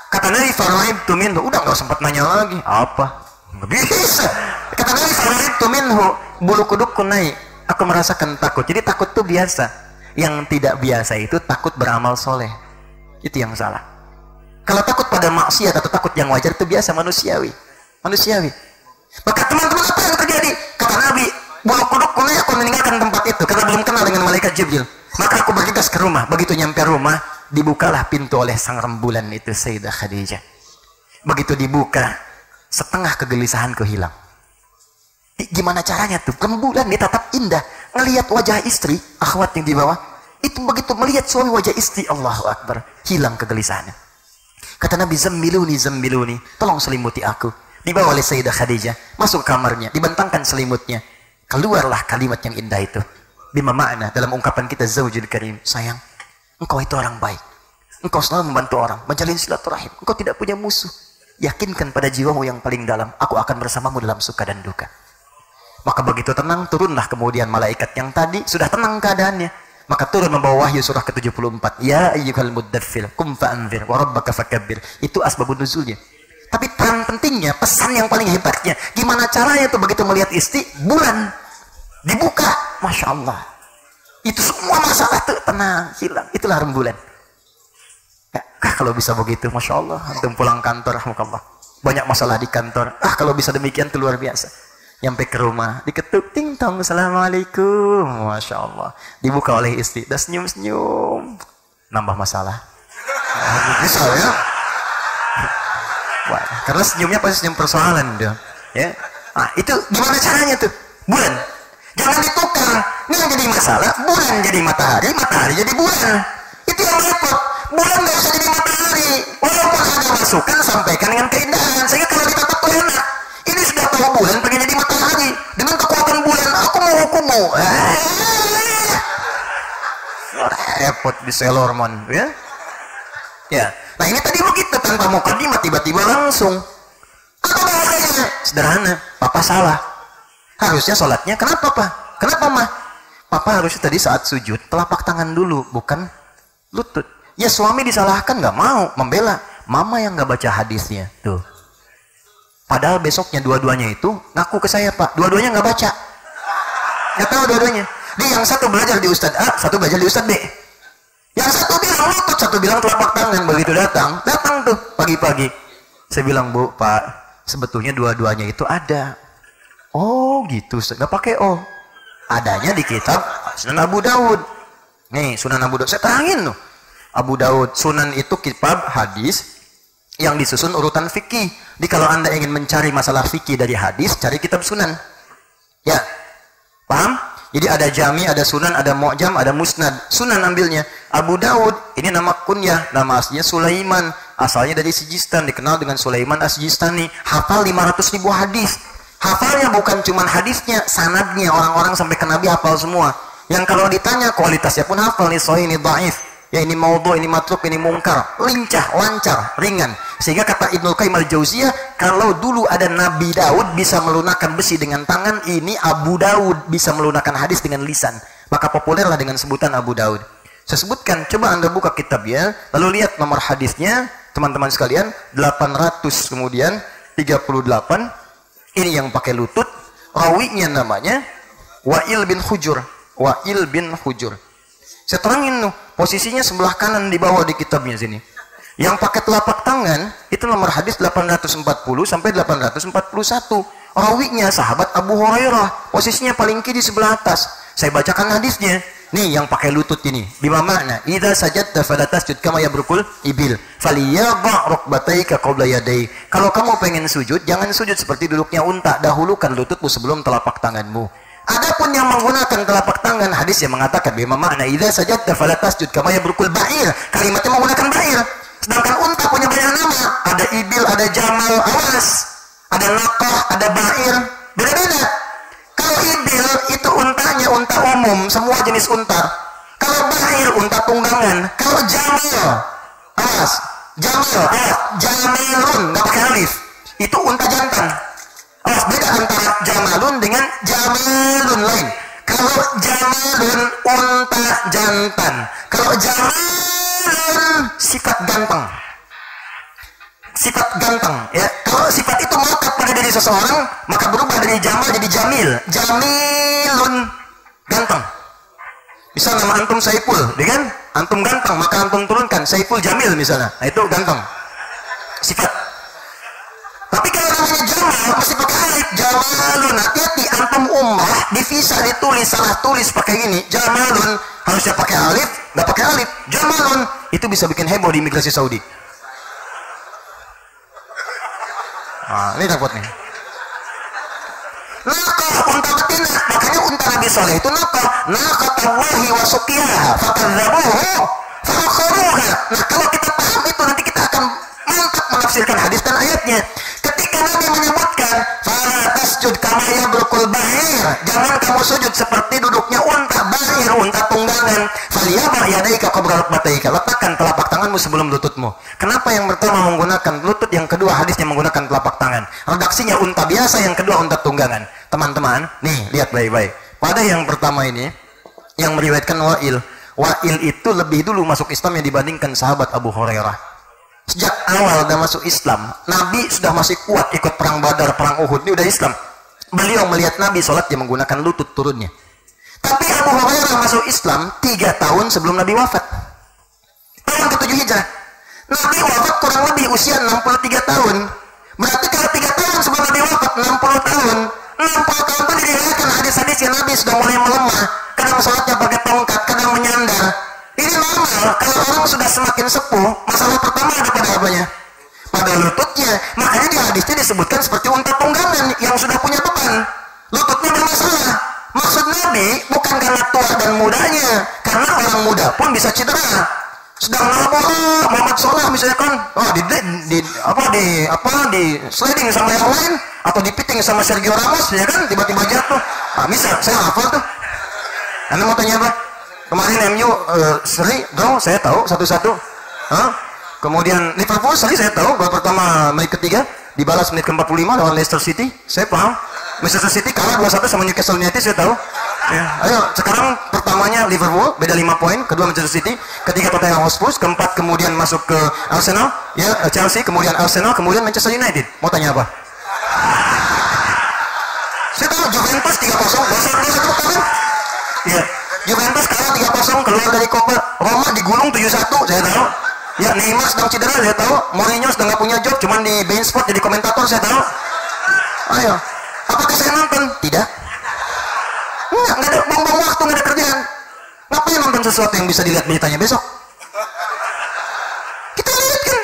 Kata Nabi fara'ibtu minhu, udah nggak sempat nanya lagi. Apa? Nggak bisa. Kata Nabi fara'ibtu minhu, bulu kudukku naik. Aku merasakan takut. Jadi takut itu biasa. Yang tidak biasa itu takut beramal soleh. Itu yang salah. Kalau takut pada maksiat atau takut yang wajar itu biasa, manusiawi. Manusiawi. Maka teman-teman, apa yang terjadi? Kata Nabi, bulu kudukku naik, aku meninggalkan tempat itu karena belum kenal dengan malaikat Jibril. Maka aku bergegas ke rumah. Begitu nyampe rumah, dibukalah pintu oleh sang rembulan itu, Sayyidah Khadijah. Begitu dibuka, setengah kegelisahanku hilang. Gimana caranya tuh? Rembulan ditatap indah, ngelihat wajah istri, akhwat yang di bawah, itu begitu melihat suami wajah istri, Allahu Akbar, hilang kegelisahannya. Kata Nabi, zammiluni, zammiluni, tolong selimuti aku. Dibawa oleh Sayyidah Khadijah, masuk kamarnya, dibentangkan selimutnya. Keluarlah kalimat yang indah itu. Bima makna dalam ungkapan kita, zaujul karim, sayang, engkau itu orang baik. Engkau selalu membantu orang, menjalin silaturahim. Engkau tidak punya musuh. Yakinkan pada jiwamu yang paling dalam, aku akan bersamamu dalam suka dan duka. Maka begitu tenang, turunlah kemudian malaikat yang tadi sudah tenang keadaannya. Maka turun membawa wahyu surah ke-74. Ya ayyuhal muddaththir, qum fa'anzir wa rabbaka fakabbir. Itu asbabun nuzulnya. Tapi peran pentingnya, pesan yang paling hebatnya, gimana caranya tuh begitu melihat istri, bulan dibuka, Masya Allah. Itu semua masalah tuh tenang, hilang. Itulah rembulan. Kalau bisa begitu, Masya Allah. Antum pulang kantor, rahmukallah, banyak masalah di kantor. Kalau bisa demikian tuh luar biasa. Nyampe ke rumah, diketuk, ting tong, assalamualaikum, Masya Allah. Dibuka oleh istri, dah senyum-senyum. Nambah masalah. Bisa ya? Wah, karena senyumnya pasti senyum persoalan dia. Ya. Itu gimana caranya tuh? Bulan. Jangan ditukar. Ini yang jadi masalah, bulan jadi matahari, matahari jadi bulan. Itu yang repot. Bulan nggak usah jadi matahari. Walaupun ada masukan, sampaikan dengan keindahan. Sehingga kalau ditatap tuh enak. Ini sudah tahu bulan pengen jadi matahari. Dengan kekuatan bulan, aku mau hukummu. Repot di selormon, ya. Ya. Nah ini tadi begitu, tanpa mukadimah tiba-tiba langsung. Apa bahasanya? Sederhana. Papa salah. Harusnya sholatnya kenapa, Pak? Kenapa, Mah? Papa harusnya tadi saat sujud telapak tangan dulu, bukan lutut. Ya suami disalahkan nggak mau membela, mama yang nggak baca hadisnya tuh. Padahal besoknya dua-duanya itu ngaku ke saya, Pak, dua-duanya nggak baca, nggak tahu dua-duanya. Dia yang satu belajar di Ustadz A, satu belajar di Ustadz B. Yang satu bilang lutut, satu bilang telapak tangan. Begitu datang tuh pagi-pagi. Saya bilang, Bu, Pak, sebetulnya dua-duanya itu ada. Oh gitu, nggak pakai oh. Adanya di kitab Sunan Abu Daud. Nih, Sunan Abu Daud. Saya terangin loh. Abu Daud, Sunan itu kitab hadis yang disusun urutan fikih. Jadi kalau Anda ingin mencari masalah fikih dari hadis, cari kitab Sunan. Ya, paham? Jadi ada Jami, ada Sunan, ada Mu'jam, ada Musnad. Sunan ambilnya. Abu Daud, ini nama kunyah, nama aslinya Sulaiman. Asalnya dari Sijistan, dikenal dengan Sulaiman As-Sijistani. Hafal 500.000 hadis. Hafalnya bukan cuma hadisnya, sanadnya. Orang-orang sampai ke Nabi hafal semua. Yang kalau ditanya kualitasnya pun hafal, nih sahih, ini dhaif. Ya ini maudhu, ini matruk, ini mungkar. Lincah, lancar, ringan. Sehingga kata Ibnu Qayyim al-Jauziyah, kalau dulu ada Nabi Daud bisa melunakkan besi dengan tangan, ini Abu Daud bisa melunakkan hadis dengan lisan. Maka populerlah dengan sebutan Abu Daud. Saya sebutkan, coba Anda buka kitabnya, lalu lihat nomor hadisnya, teman-teman sekalian, 800 kemudian 38. Ini yang pakai lutut, rawinya namanya Wa'il bin Hujur. Wa'il bin Hujur. Saya terangin tuh, posisinya sebelah kanan di bawah di kitabnya sini. Yang pakai telapak tangan, itu nomor hadis 840 sampai 841. Rawinya sahabat Abu Hurairah. Posisinya paling kiri sebelah atas. Saya bacakan hadisnya. Nih yang pakai lutut ini. Bima makna? Idza sajadta fala tasjud kama yabrukul ibil. Faliyadha rukbataika qabla yadai. Kalau kamu pengen sujud, jangan sujud seperti duduknya unta. Dahulukan lututmu sebelum telapak tanganmu. Adapun yang menggunakan telapak tangan, hadis yang mengatakan bima makna idza sajadta fala tasjud kama yabrukul ba'ir. Kalimatnya menggunakan ba'ir. Sedangkan unta punya banyak nama. Ada ibil, ada jamal, awas. Ada naqah, ada ba'ir. Beda-beda. Kalau ibil itu untanya unta umum, semua jenis unta. Kalau ba'ir unta tunggangan. Kalau jamal, awas. Jamal, jamalun, nggak pakai alif. Itu unta jantan. Awas, beda antara jamalun dengan jamalun lain. Kalau jamalun unta jantan. Kalau jamalun sifat ganteng. Sifat ganteng, ya. Kalau sifat itu melekat pada diri seseorang, maka berubah dari jamal jadi jamil. Jamilun ganteng. Misal nama antum Saiful, ya kan? Antum ganteng, maka antum turunkan Saiful Jamil misalnya. Nah, itu ganteng. Sifat. Tapi kalau namanya jamal mesti pakai alif. Jamalun, hati-hati, antum ummah di visa ditulis salah tulis pakai ini. Jamalun harusnya pakai alif, nggak pakai alif. Jamalun itu bisa bikin heboh di imigrasi Saudi. Nah, ini takut nih. Naqah unta betina, makanya unta Nabi Saleh itu naqah. Naqatallahi wa suqiyaha fakadzabuhu fa'akharuha. Nah, kalau kita paham itu nanti kita akan mantap menafsirkan hadis dan ayatnya. Ketika Nabi menyebutkan fala tasjud kama yabrukul ba'ir, jangan kamu sujud seperti duduknya unta ba'ir, unta tunggangan. Faliyaba yadaika qabla rukbataika, letakkan telapak tanganmu sebelum lututmu. Kenapa yang pertama menggunakan lutut, yang kedua hadisnya menggunakan telapak tangan? Redaksinya unta biasa, yang kedua unta tunggangan. Teman-teman, nih lihat baik-baik. Pada yang pertama ini yang meriwayatkan Wa'il. Wa'il itu lebih dulu masuk Islam yang dibandingkan sahabat Abu Hurairah. Sejak awal udah masuk Islam, Nabi sudah masih kuat ikut perang Badar, perang Uhud, ini udah Islam. Beliau melihat Nabi sholat dia menggunakan lutut turunnya. Tapi Abu Hurairah masuk Islam 3 tahun sebelum Nabi wafat. Tahun ke-7 Hijrah. Nabi wafat kurang lebih usia 63 tahun. Berarti kalau 3 tahun sebelum Nabi wafat 60 tahun. 60 tahun itu diriwayatkan hadis-hadis yang Nabi sudah mulai melemah. Kadang sholatnya pakai tongkat, kadang menyandar. Ini normal, kalau orang sudah semakin sepuh, masalah pertama ada pada apanya? Pada lututnya. Makanya di hadisnya disebutkan seperti unta tunggangan yang sudah punya beban. Lututnya bermasalah. Maksud Nabi bukan karena tua dan mudanya, karena orang muda pun bisa cedera. Sedang Muhammad Salah misalnya kan, di sliding sama yang lain, atau dipiting sama Sergio Ramos, ya kan, tiba-tiba jatuh. Nah, misal saya hafal tuh. Anda mau tanya apa? Kemarin MU seri, draw, saya tahu 1-1. Kemudian Liverpool seri, saya tahu babak pertama menit ketiga dibalas menit ke-45 lawan Leicester City, saya paham. Manchester City kalah 2-1 sama Newcastle United, saya tahu. Ya, ayo sekarang pertamanya Liverpool beda 5 poin, kedua Manchester City, ketiga Tottenham Hotspur, keempat kemudian masuk ke Arsenal, ya Chelsea, kemudian Arsenal, kemudian Manchester United. Mau tanya apa? Saya tahu Juventus 3-0, dosa. Ya. Juventus kalah 3-0 keluar dari Copa. Roma digulung 7-1, saya tahu. Ya, Neymar sedang cedera, saya tahu. Mourinho sedang nggak punya job, cuman di Bein Sport jadi komentator, saya tahu. Ayo, apakah saya nonton? Tidak. Enggak ada. buang-buang waktu, nggak ada kerjaan. Ngapain nonton sesuatu yang bisa dilihat beritanya besok? Kita lihat kan.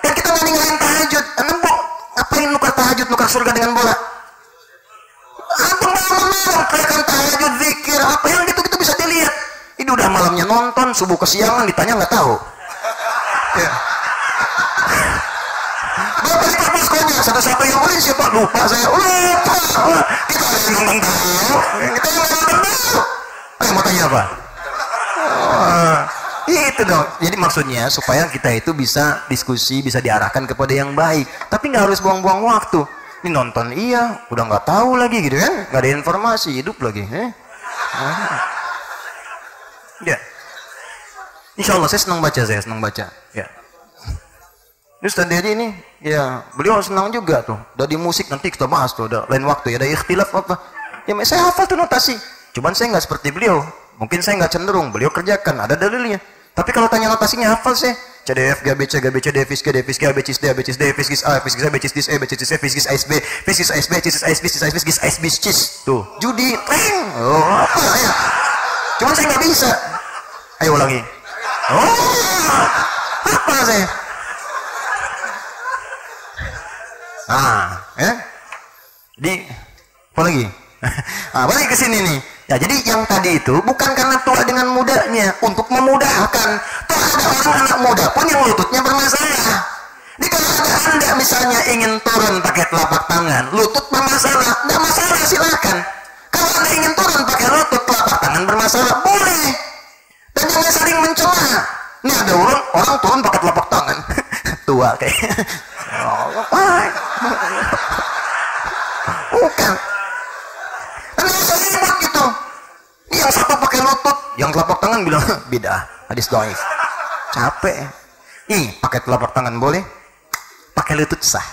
Dan kita nggak ninggalin tahajud. Antum ngapain nukar tahajud, nukar surga dengan bola? Antum malam-malam teriakan tahajud, zikir, apa yang gitu-gitu bisa dilihat. Ini udah malamnya nonton, subuh kesiangan ditanya nggak tahu. Ya. Bapak di kampus konya, satu-satu yang boleh siapa? Lupa saya. Lupa. Kita harus nonton tahu. Kita nonton tahu. Ayo mau tanya apa? Itu dong. Jadi maksudnya supaya kita itu bisa diskusi, bisa diarahkan kepada yang baik. Tapi nggak harus buang-buang waktu. Ini nonton iya, udah nggak tahu lagi gitu kan? Nggak ada informasi, hidup lagi. Ya. Insya Allah saya senang baca, Ya. Ini Ustaz Dedi ini, ya beliau senang juga tuh. Udah di musik nanti kita bahas tuh, udah lain waktu ya, ada ikhtilaf apa. Ya saya hafal tuh notasi. Cuman saya nggak seperti beliau. Mungkin saya nggak cenderung, beliau kerjakan, ada dalilnya. Tapi kalau tanya notasinya hafal saya. CDF, GBC, D, FIS, G, FIS, A, FIS, GIS A, FIS, GIS, B, CIS, E, FIS, GIS ASB, FIS, GIS ASB, CIS ASB, CIS ASB, GIS ASB, CIS. Tuh, judi, oh apa ya? Cuman saya nggak bisa. Ayo ulangi. Oh, apa saya? Jadi apa lagi? Balik ke sini nih. Ya, jadi yang tadi itu bukan karena tua dengan mudanya, untuk memudahkan. Toh ada orang anak muda pun yang lututnya bermasalah. Jadi kalau ada Anda misalnya ingin turun pakai telapak tangan, lutut bermasalah, tidak masalah, silakan. Kalau Anda ingin turun pakai lutut, telapak tangan bermasalah, boleh. Dan jangan saling mencela. Ini ada orang turun pakai telapak tangan, tua kayak. Bukan. Kan bisa ribut gitu. Ini yang satu pakai lutut, yang telapak tangan bilang bidah, hadis dhaif. Capek. Ih, pakai telapak tangan boleh, pakai lutut sah.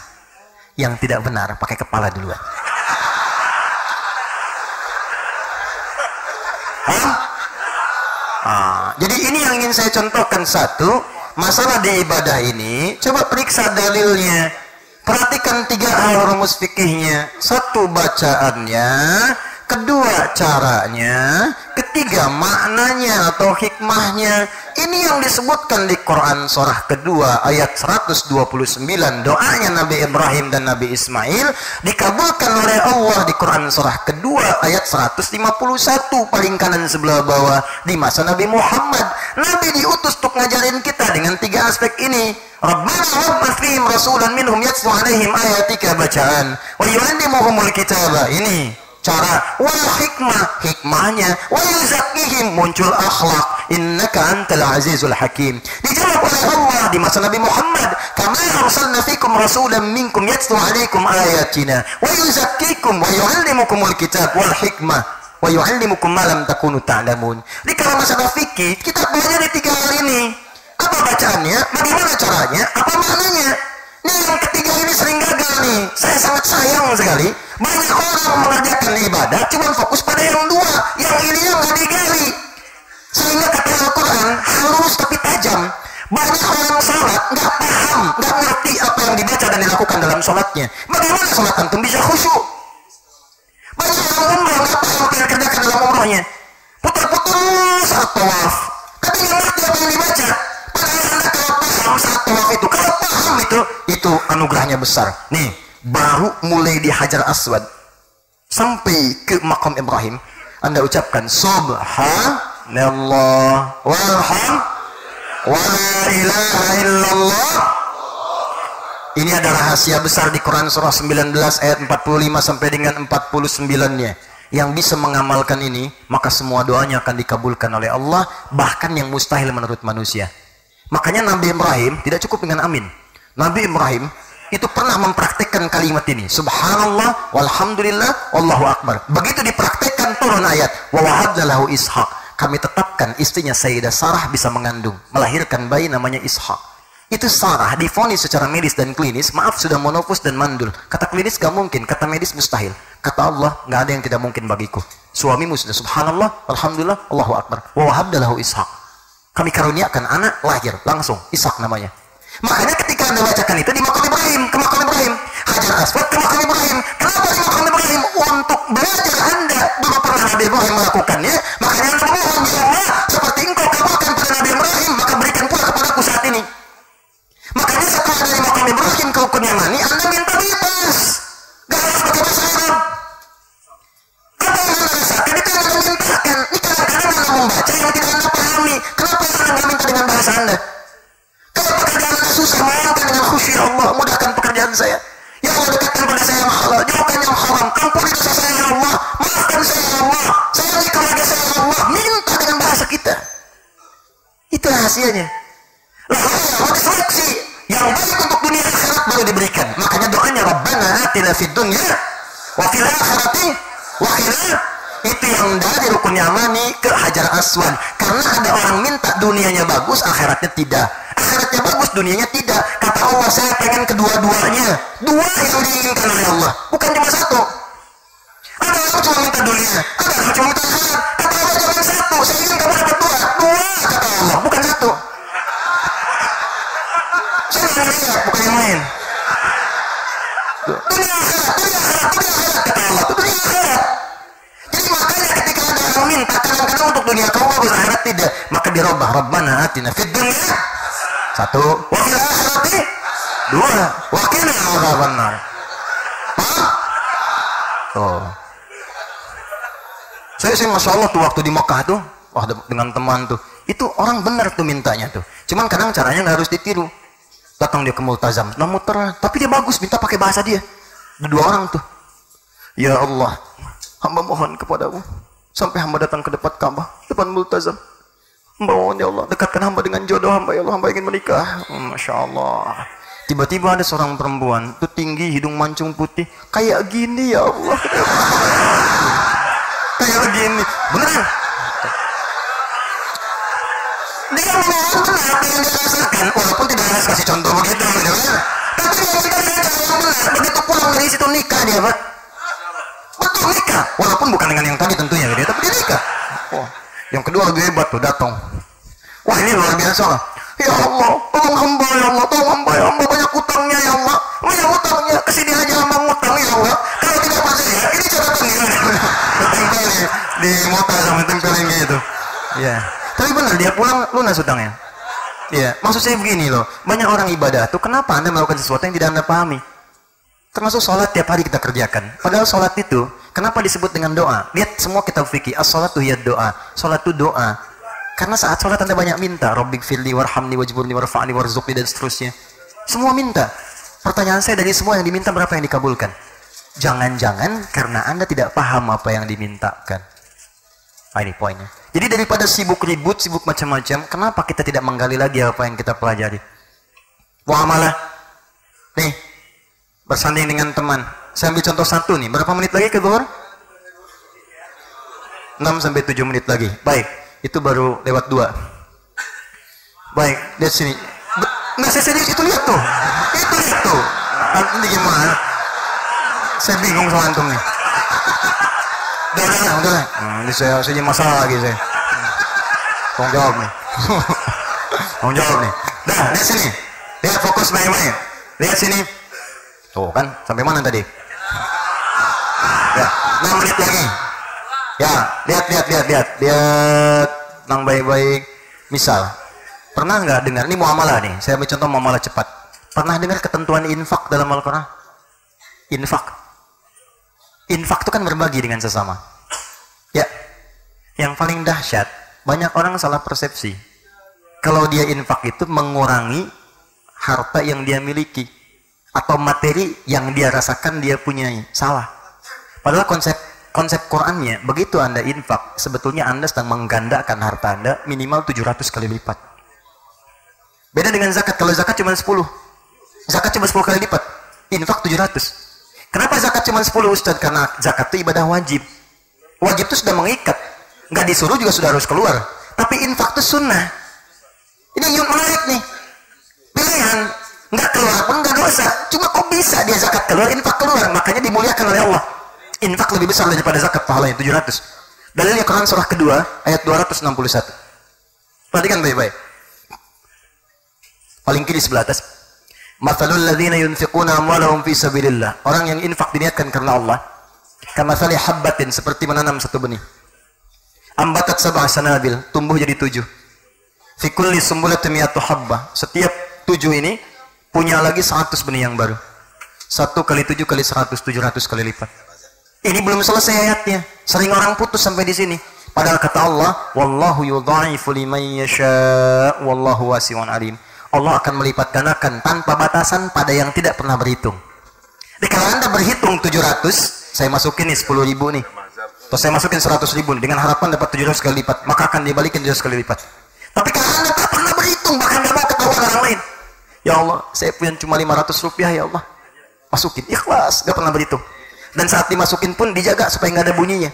Yang tidak benar pakai kepala duluan. Jadi ini yang ingin saya contohkan. Satu, masalah di ibadah ini, coba periksa dalilnya. Perhatikan 3 hal rumus fikihnya. 1, bacaannya. 2, caranya. 3, maknanya atau hikmahnya. Ini yang disebutkan di Quran surah kedua ayat 129. Doanya Nabi Ibrahim dan Nabi Ismail dikabulkan oleh Allah di Quran surah kedua ayat 151 paling kanan sebelah bawah di masa Nabi Muhammad. Nabi diutus untuk ngajarin kita dengan 3 aspek ini. Rabbana wab'ath fihim rasulan minhum yatlu alaihim ayatika, bacaan, wa yu'allimuhumul kitaba, ini cara, wal hikmah, hikmahnya, wa yuzakkihim, muncul akhlak, innaka antal azizul hakim. Dijawab oleh Allah di masa Nabi Muhammad, kama arsalna fikum rasulan minkum yatlu alaikum ayatina wa yuzakkikum wa yu'allimukumul kitab wal hikmah wa yu'allimukum ma lam takunu ta'lamun. Di kalau masalah fikih kita belajar di 3 hal ini. Apa bacaannya, bagaimana caranya, apa maknanya. Nih yang ketiga ini sering gagal nih. Saya sangat sayang sekali. Banyak orang mengerjakan ibadah cuma fokus pada yang 2, yang ini yang nggak digali. Sehingga kata Al-Quran halus tapi tajam. Banyak orang sholat nggak paham, nggak ngerti apa yang dibaca dan dilakukan dalam sholatnya. Bagaimana sholat antum bisa khusyuk? Banyak orang umrah nggak paham apa yang dikerjakan dalam umrahnya. Putar-putar saat tawaf. Tapi nggak ngerti apa yang dibaca. Padahal Anda kalau paham saat tawaf itu, kalau paham itu anugerahnya besar. Nih, baru mulai di Hajar Aswad sampai ke makam Ibrahim, Anda ucapkan Subhanallah walhamdulillah wa la ilaha illallah. Ini ada rahasia besar di Quran surah 19 ayat 45 sampai dengan 49-nya. Yang bisa mengamalkan ini, maka semua doanya akan dikabulkan oleh Allah, bahkan yang mustahil menurut manusia. Makanya Nabi Ibrahim tidak cukup dengan amin. Nabi Ibrahim itu pernah mempraktekkan kalimat ini, Subhanallah walhamdulillah wallahu akbar. Begitu dipraktekkan turun ayat, wa wahabna lahu Ishaq. Kami tetapkan istrinya Sayyidah Sarah bisa mengandung, melahirkan bayi namanya Ishaq. Itu Sarah divonis secara medis dan klinis, maaf sudah monofus dan mandul. Kata klinis gak mungkin, kata medis mustahil. Kata Allah, gak ada yang tidak mungkin bagiku. Suamimu sudah Subhanallah walhamdulillah wallahu akbar, wa wahabna lahu Ishaq. Kami karuniakan anak, lahir langsung Ishak namanya. Makanya ketika Anda bacakan itu di makam Ibrahim, ke makam Ibrahim, Hajar Aswad ke makam Ibrahim. Kenapa di makam Ibrahim? Untuk belajar Anda. Dulu pernah Nabi Ibrahim melakukannya, makanya Anda memohon, ya Allah, seperti Engkau kabulkan pada Nabi Ibrahim, maka berikan pula kepadaku saat ini. Makanya setelah dari makam Ibrahim ke rukun Yamani, Anda minta bebas. Gak harus pakai bahasa Arab. Apa yang Anda rasakan itu yang Anda mintakan. Ini kadang-kadang Anda membaca yang tidak Anda pahami. Kenapa Anda nggak minta dengan bahasa Anda? Kalau pekerjaan Anda susah, mohonkan dengan khusyuk, ya Allah, mudahkan pekerjaan saya. Ya Allah, dekatkan pada saya yang halal, jauhkan yang haram, ampuni dosa saya ya Allah, maafkan saya ya Allah, sayangi keluarga saya ya Allah. Minta dengan bahasa kita. Itu rahasianya. Lalu ada seleksi yang baik untuk dunia akhirat baru diberikan. Makanya doanya Rabbana atina fid dunya wa fil akhirati wa qina. Itu yang dari rukun Yamani ke Hajar Aswad. Karena ada orang minta dunianya bagus, akhiratnya tidak. Akhiratnya bagus, dunianya tidak. Kata Allah, saya pengen kedua-duanya. Dua yang diinginkan oleh Allah, bukan cuma satu. Ada orang cuma minta dunia, ada orang cuma minta akhirat. Kata Allah, jangan satu, saya ingin kamu dapat dua. Dua, kata Allah, bukan satu. Saya nggak lihat, bukan yang lain. Dunia akhirat, kata Allah, itu dunia akhirat. Jadi makanya ketika ada orang minta, kadang-kadang untuk dunia kamu bagus, akhirat tidak, maka dirobah, Rabbana atina fid dunya satu, wa fil akhirati dua, wa qina adzabannar. Tuh. Saya Masya Allah tuh waktu di Mekah tuh, wah dengan teman tuh, itu orang benar tuh mintanya tuh. Cuman kadang caranya nggak harus ditiru. Datang dia ke multazam, nah muter, tapi dia bagus, minta pakai bahasa dia. Ada dua orang tuh. Ya Allah, hamba mohon kepadamu, sampai hamba datang ke depan Ka'bah, depan multazam. Hamba mohon ya Allah, dekatkan hamba dengan jodoh hamba ya Allah, hamba ingin menikah. Masya Allah. Tiba-tiba ada seorang perempuan, tuh tinggi, hidung mancung putih, kayak gini ya Allah. Kayak gini, beneran. Dia memohon benar apa yang dia rasakan, walaupun tidak harus kasih contoh begitu, benar. Tapi dia minta dengan cara yang benar. Begitu pulang dari situ nikah dia, Pak. Betul nikah, walaupun bukan dengan yang tadi tentunya dia, tapi dia nikah. Oh, yang kedua lebih hebat tuh, datang. Wah ini luar biasa lah. Ya Allah, tolong hamba ya Allah, tolong hamba ya Allah, banyak utangnya ya Allah, banyak utangnya, kesini aja hamba ngutang ya Allah. Kalau tidak percaya, ini catatan ya. Tempel di mota sama tempelin gitu. Ya. Tapi benar dia pulang lunas utangnya. Ya, maksud saya begini loh, banyak orang ibadah tuh kenapa Anda melakukan sesuatu yang tidak Anda pahami? Termasuk sholat tiap hari kita kerjakan. Padahal sholat itu, kenapa disebut dengan doa? Lihat semua kitab fikih, as-sholatu hiya doa. Sholat itu doa. Karena saat sholat Anda banyak minta, Rabbik firli warhamni wajburni warfa'ni warzuqni dan seterusnya. Semua minta. Pertanyaan saya dari semua yang diminta berapa yang dikabulkan? Jangan-jangan karena Anda tidak paham apa yang dimintakan. Nah, ini poinnya. Jadi daripada sibuk ribut, sibuk macam-macam, kenapa kita tidak menggali lagi apa yang kita pelajari? Muamalah. Nih, bersanding dengan teman. Saya ambil contoh satu nih. Berapa menit lagi ke Zuhur? 6 sampai 7 menit lagi. Baik, itu baru lewat 2. Baik, lihat sini. Nggak, saya serius, itu lihat tuh. Itu lihat tuh. Ini gimana? Saya bingung sama antum nih. Udah. Ini saya jadi masalah lagi saya. Tolong jawab nih. Tolong jawab nih. Dah, lihat sini. Lihat fokus main-main. Lihat sini. Tuh kan, sampai mana tadi? Ya, 6 menit lagi. Ya, lihat. Lihat, tenang baik-baik. Misal, pernah nggak dengar? Ini muamalah nih. Saya ambil contoh muamalah cepat. Pernah dengar ketentuan infak dalam Al-Quran? Infak. Infak itu kan berbagi dengan sesama. Ya, yang paling dahsyat, banyak orang salah persepsi. Kalau dia infak itu mengurangi harta yang dia miliki atau materi yang dia rasakan dia punyai. Salah. Padahal konsep Qur'annya, begitu Anda infak, sebetulnya Anda sedang menggandakan harta Anda minimal 700 kali lipat. Beda dengan zakat. Kalau zakat cuma 10. Zakat cuma 10 kali lipat. Infak 700. Kenapa zakat cuma 10, Ustaz? Karena zakat itu ibadah wajib. Wajib itu sudah mengikat. Nggak disuruh juga sudah harus keluar. Tapi infak itu sunnah. Ini yang menarik nih. Pilihan. Nggak keluar pun nggak dosa. Cuma kok bisa dia zakat keluar, infak keluar. Makanya dimuliakan oleh Allah. Infak lebih besar daripada zakat, pahalanya 700. Dalilnya Quran surah kedua, ayat 261. Perhatikan baik-baik. Paling kiri sebelah atas. Mathalul ladzina yunfiquna amwalahum fi sabilillah. Orang yang infak diniatkan karena Allah. Kamathali habbatin, seperti menanam satu benih. Ambatat sab'a sanabil, tumbuh jadi 7. Fi kulli sumbulatin mi'atu habbah. Setiap 7 ini punya lagi 100 benih yang baru. 1 kali 7 kali 100, 700 kali lipat. Ini belum selesai ayatnya. Sering orang putus sampai di sini. Padahal kata Allah, wallahu yudha'ifu liman yasha' wallahu wasi'un alim. Allah akan melipat gandakan tanpa batasan pada yang tidak pernah berhitung. Jadi kalau Anda berhitung 700, saya masukin nih 10.000 nih. Terus saya masukin 100.000 dengan harapan dapat 700 kali lipat, maka akan dibalikin 700 kali lipat. Tapi kalau Anda tak pernah berhitung, bahkan nggak mau ketahuan orang lain. Ya Allah, saya punya cuma 500 rupiah ya Allah. Masukin, ikhlas, nggak pernah berhitung. Dan saat dimasukin pun dijaga supaya nggak ada bunyinya.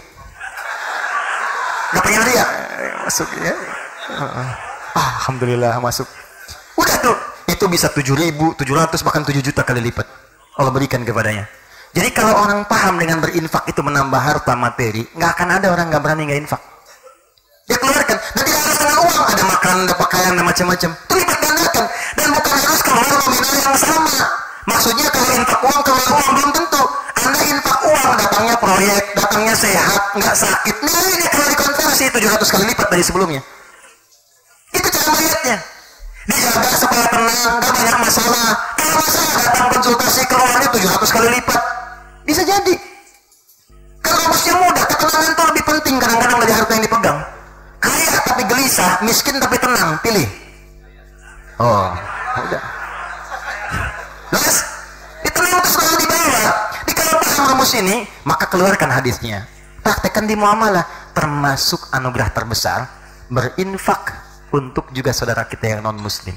Nggak pengen dia masuk ya. Alhamdulillah masuk. Udah tuh, itu bisa 7.700 bahkan 7 juta kali lipat Allah berikan kepadanya. Jadi kalau orang paham dengan berinfak itu menambah harta materi, nggak akan ada orang nggak berani nggak infak. Dia keluarkan, dan tidak harus dengan uang, ada makanan, ada pakaian, ada macam-macam. Itu lipat gandakan, dan bukan harus keluar nominal yang sama. Maksudnya kalau infak uang keluar uang belum tentu. Anda infak uang, datangnya proyek, datangnya sehat, nggak sakit. Ini kalau dikonversi 700 kali lipat dari sebelumnya. Itu cara melihatnya. Dijaga supaya tenang, nggak banyak masalah. Kalau masalah datang konsultasi keluarnya 700 kali lipat. Bisa jadi. Kalau rumusnya mudah, ketenangan itu lebih penting kadang-kadang dari harta yang dipegang. Kaya tapi gelisah, miskin tapi tenang, pilih. Oh, udah. Terus, itu itu selalu dibawa. Jadi kalau paham rumus ini, maka keluarkan hadisnya. Praktekkan di muamalah, termasuk anugerah terbesar, berinfak untuk juga saudara kita yang non-muslim.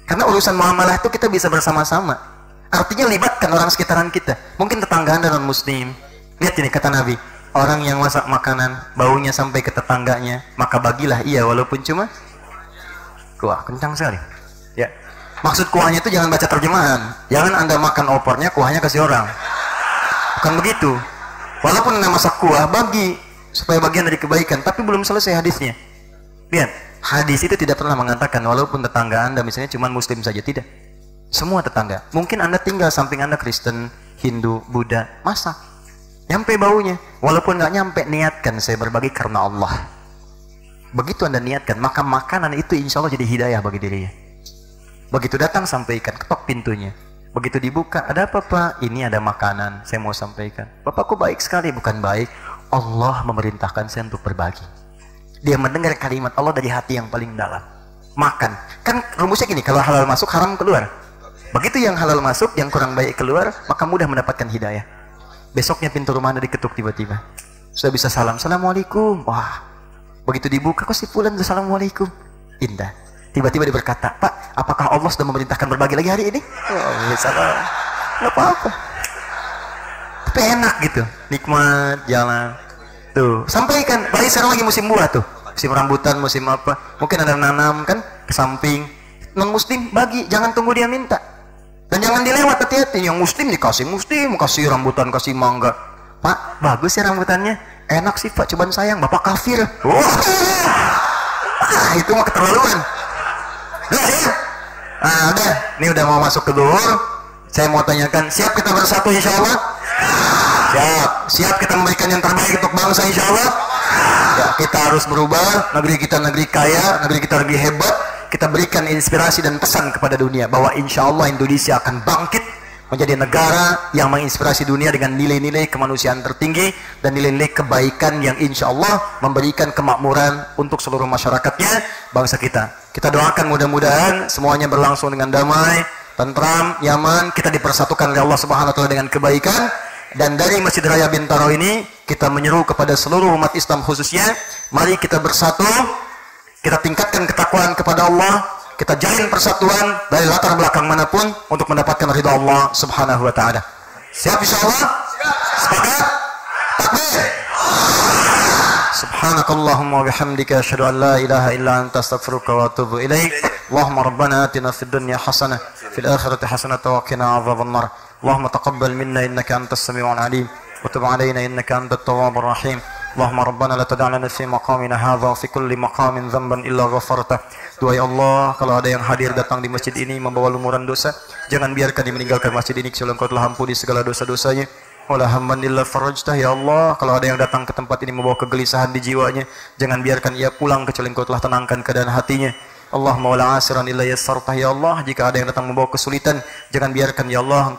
Karena urusan muamalah itu kita bisa bersama-sama. Artinya libatkan orang sekitaran kita. Mungkin tetangga Anda non-muslim. Lihat ini kata Nabi, orang yang masak makanan, baunya sampai ke tetangganya, maka bagilah ia walaupun cuma kuah. Kencang sekali. Ya. Maksud kuahnya itu jangan baca terjemahan. Jangan Anda makan opornya, kuahnya kasih orang. Bukan begitu. Walaupun Anda masak kuah, bagi supaya bagian dari kebaikan. Tapi belum selesai hadisnya. Lihat, hadis itu tidak pernah mengatakan walaupun tetangga Anda misalnya cuma muslim saja, tidak. Semua tetangga. Mungkin Anda tinggal samping Anda Kristen, Hindu, Buddha, masak. Nyampe baunya. Walaupun nggak nyampe, niatkan saya berbagi karena Allah. Begitu Anda niatkan, maka makanan itu insya Allah jadi hidayah bagi dirinya. Begitu datang, sampaikan, ketok pintunya. Begitu dibuka, ada apa Pak? Ini ada makanan, saya mau sampaikan. Bapakku baik sekali, bukan baik. Allah memerintahkan saya untuk berbagi. Dia mendengar kalimat Allah dari hati yang paling dalam. Makan. Kan rumusnya gini, kalau halal masuk, haram keluar. Begitu yang halal masuk, yang kurang baik keluar, maka mudah mendapatkan hidayah. Besoknya pintu rumah Anda diketuk tiba-tiba. Sudah bisa salam, Assalamualaikum. Wah, begitu dibuka, kok si Fulan Assalamualaikum. Indah. Tiba-tiba dia berkata, Pak, apakah Allah sudah memerintahkan berbagi lagi hari ini? Oh, salam. Nggak apa-apa. Tapi enak gitu, nikmat, jalan. Tuh, sampaikan. Balik sekarang lagi musim buah tuh. Musim rambutan, musim apa. Mungkin ada nanam kan, ke samping. Non-muslim, bagi. Jangan tunggu dia minta. Dan jangan dilewat, hati-hati. Yang muslim dikasih muslim, kasih rambutan, kasih mangga. Pak, bagus ya rambutannya. Enak sih Pak, cobaan sayang. Bapak kafir. Wah, itu mah keterlaluan. Udah, ini udah mau masuk ke duhur. Saya mau tanyakan, siap kita bersatu insya Allah? Siap kita memberikan yang terbaik untuk bangsa insya Allah? Ya, kita harus berubah. Negeri kita negeri kaya, negeri kita negeri hebat. Kita berikan inspirasi dan pesan kepada dunia bahwa insya Allah Indonesia akan bangkit menjadi negara yang menginspirasi dunia dengan nilai-nilai kemanusiaan tertinggi dan nilai-nilai kebaikan yang insya Allah memberikan kemakmuran untuk seluruh masyarakatnya, bangsa kita. Kita doakan mudah-mudahan semuanya berlangsung dengan damai, tentram, nyaman, kita dipersatukan oleh Allah Subhanahu wa taala dengan kebaikan. Dan dari Masjid Raya Bintaro ini kita menyeru kepada seluruh umat Islam khususnya, mari kita bersatu, kita tingkatkan ketakwaan kepada Allah, kita jalin persatuan dari latar belakang manapun untuk mendapatkan ridha Allah Subhanahu wa taala. Siap insyaallah? Sepakat? Takbir. Subhanakallahumma wa bihamdika asyhadu an la ilaha illa anta astaghfiruka wa atubu ilaik. Allahumma rabbana atina fid dunya hasanah fil akhirati hasanah wa qina adzabannar. Allahumma taqabbal minna innaka antas samiul alim wa tub alaina innaka antat tawwabur rahim. Allahumma rabbana la tad'a lana fi maqamina hadha wa fi kulli maqamin dhanban illa ghafarta. Doa ya Allah, kalau ada yang hadir datang di masjid ini membawa lumuran dosa, jangan biarkan dia meninggalkan masjid ini kecuali Engkau telah ampuni segala dosa-dosanya. wala hamman illa farajtah. Ya Allah, kalau ada yang datang ke tempat ini membawa kegelisahan di jiwanya, jangan biarkan ia pulang kecuali Engkau telah tenangkan keadaan hatinya. Allahumma wala asiran illa yassartah. Ya Allah, jika ada yang datang membawa kesulitan, jangan biarkan ya Allah,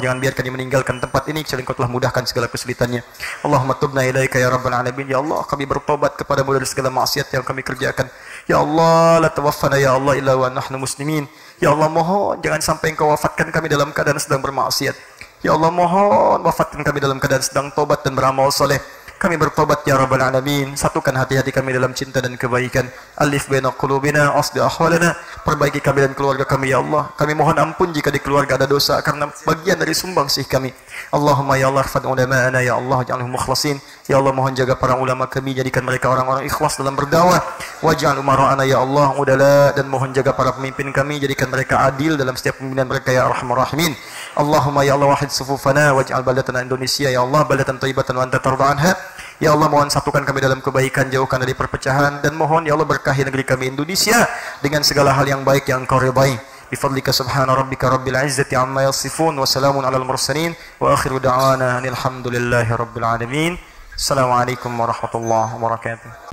jangan biarkan dia meninggalkan tempat ini kecuali Engkau telah mudahkan segala kesulitannya. Allahumma tubna ilaika ya rabbal alamin. Ya Allah, kami bertobat kepadamu dari segala maksiat yang kami kerjakan. Ya Allah, la tawaffana ya Allah illa wa nahnu muslimin. Ya Allah, mohon jangan sampai Engkau wafatkan kami dalam keadaan sedang bermaksiat. Ya Allah, mohon wafatkan kami dalam keadaan sedang tobat dan beramal soleh. Kami bertobat ya Rabbal Alamin. Satukan hati-hati kami dalam cinta dan kebaikan. Alif baina qulubina, asli ahwalana. Perbaiki kami dan keluarga kami ya Allah. Kami mohon ampun jika di keluarga ada dosa karena bagian dari sumbangsih kami. Allahumma ya Allah irfad ulama'ana ya Allah, ja'alhum mukhlasin. Ya Allah, mohon jaga para ulama kami, jadikan mereka orang-orang ikhlas dalam berdakwah. Waj'al umara'ana ya Allah udala, dan mohon jaga para pemimpin kami, jadikan mereka adil dalam setiap pemimpinan mereka ya Arhamar Rahimin. Allahumma ya Allah wahid sufufana waj'al baladana Indonesia ya Allah balatan thayyibatan wa anta tarda anha. Ya Allah, mohon satukan kami dalam kebaikan, jauhkan dari perpecahan, dan mohon ya Allah berkahi negeri kami Indonesia dengan segala hal yang baik yang Engkau ridai. Bifadlika subhana rabbika rabbil izzati amma yasifun wa salamun alal mursalin wa akhiru da'wana alhamdulillahi rabbil alamin. Assalamualaikum warahmatullahi wabarakatuh.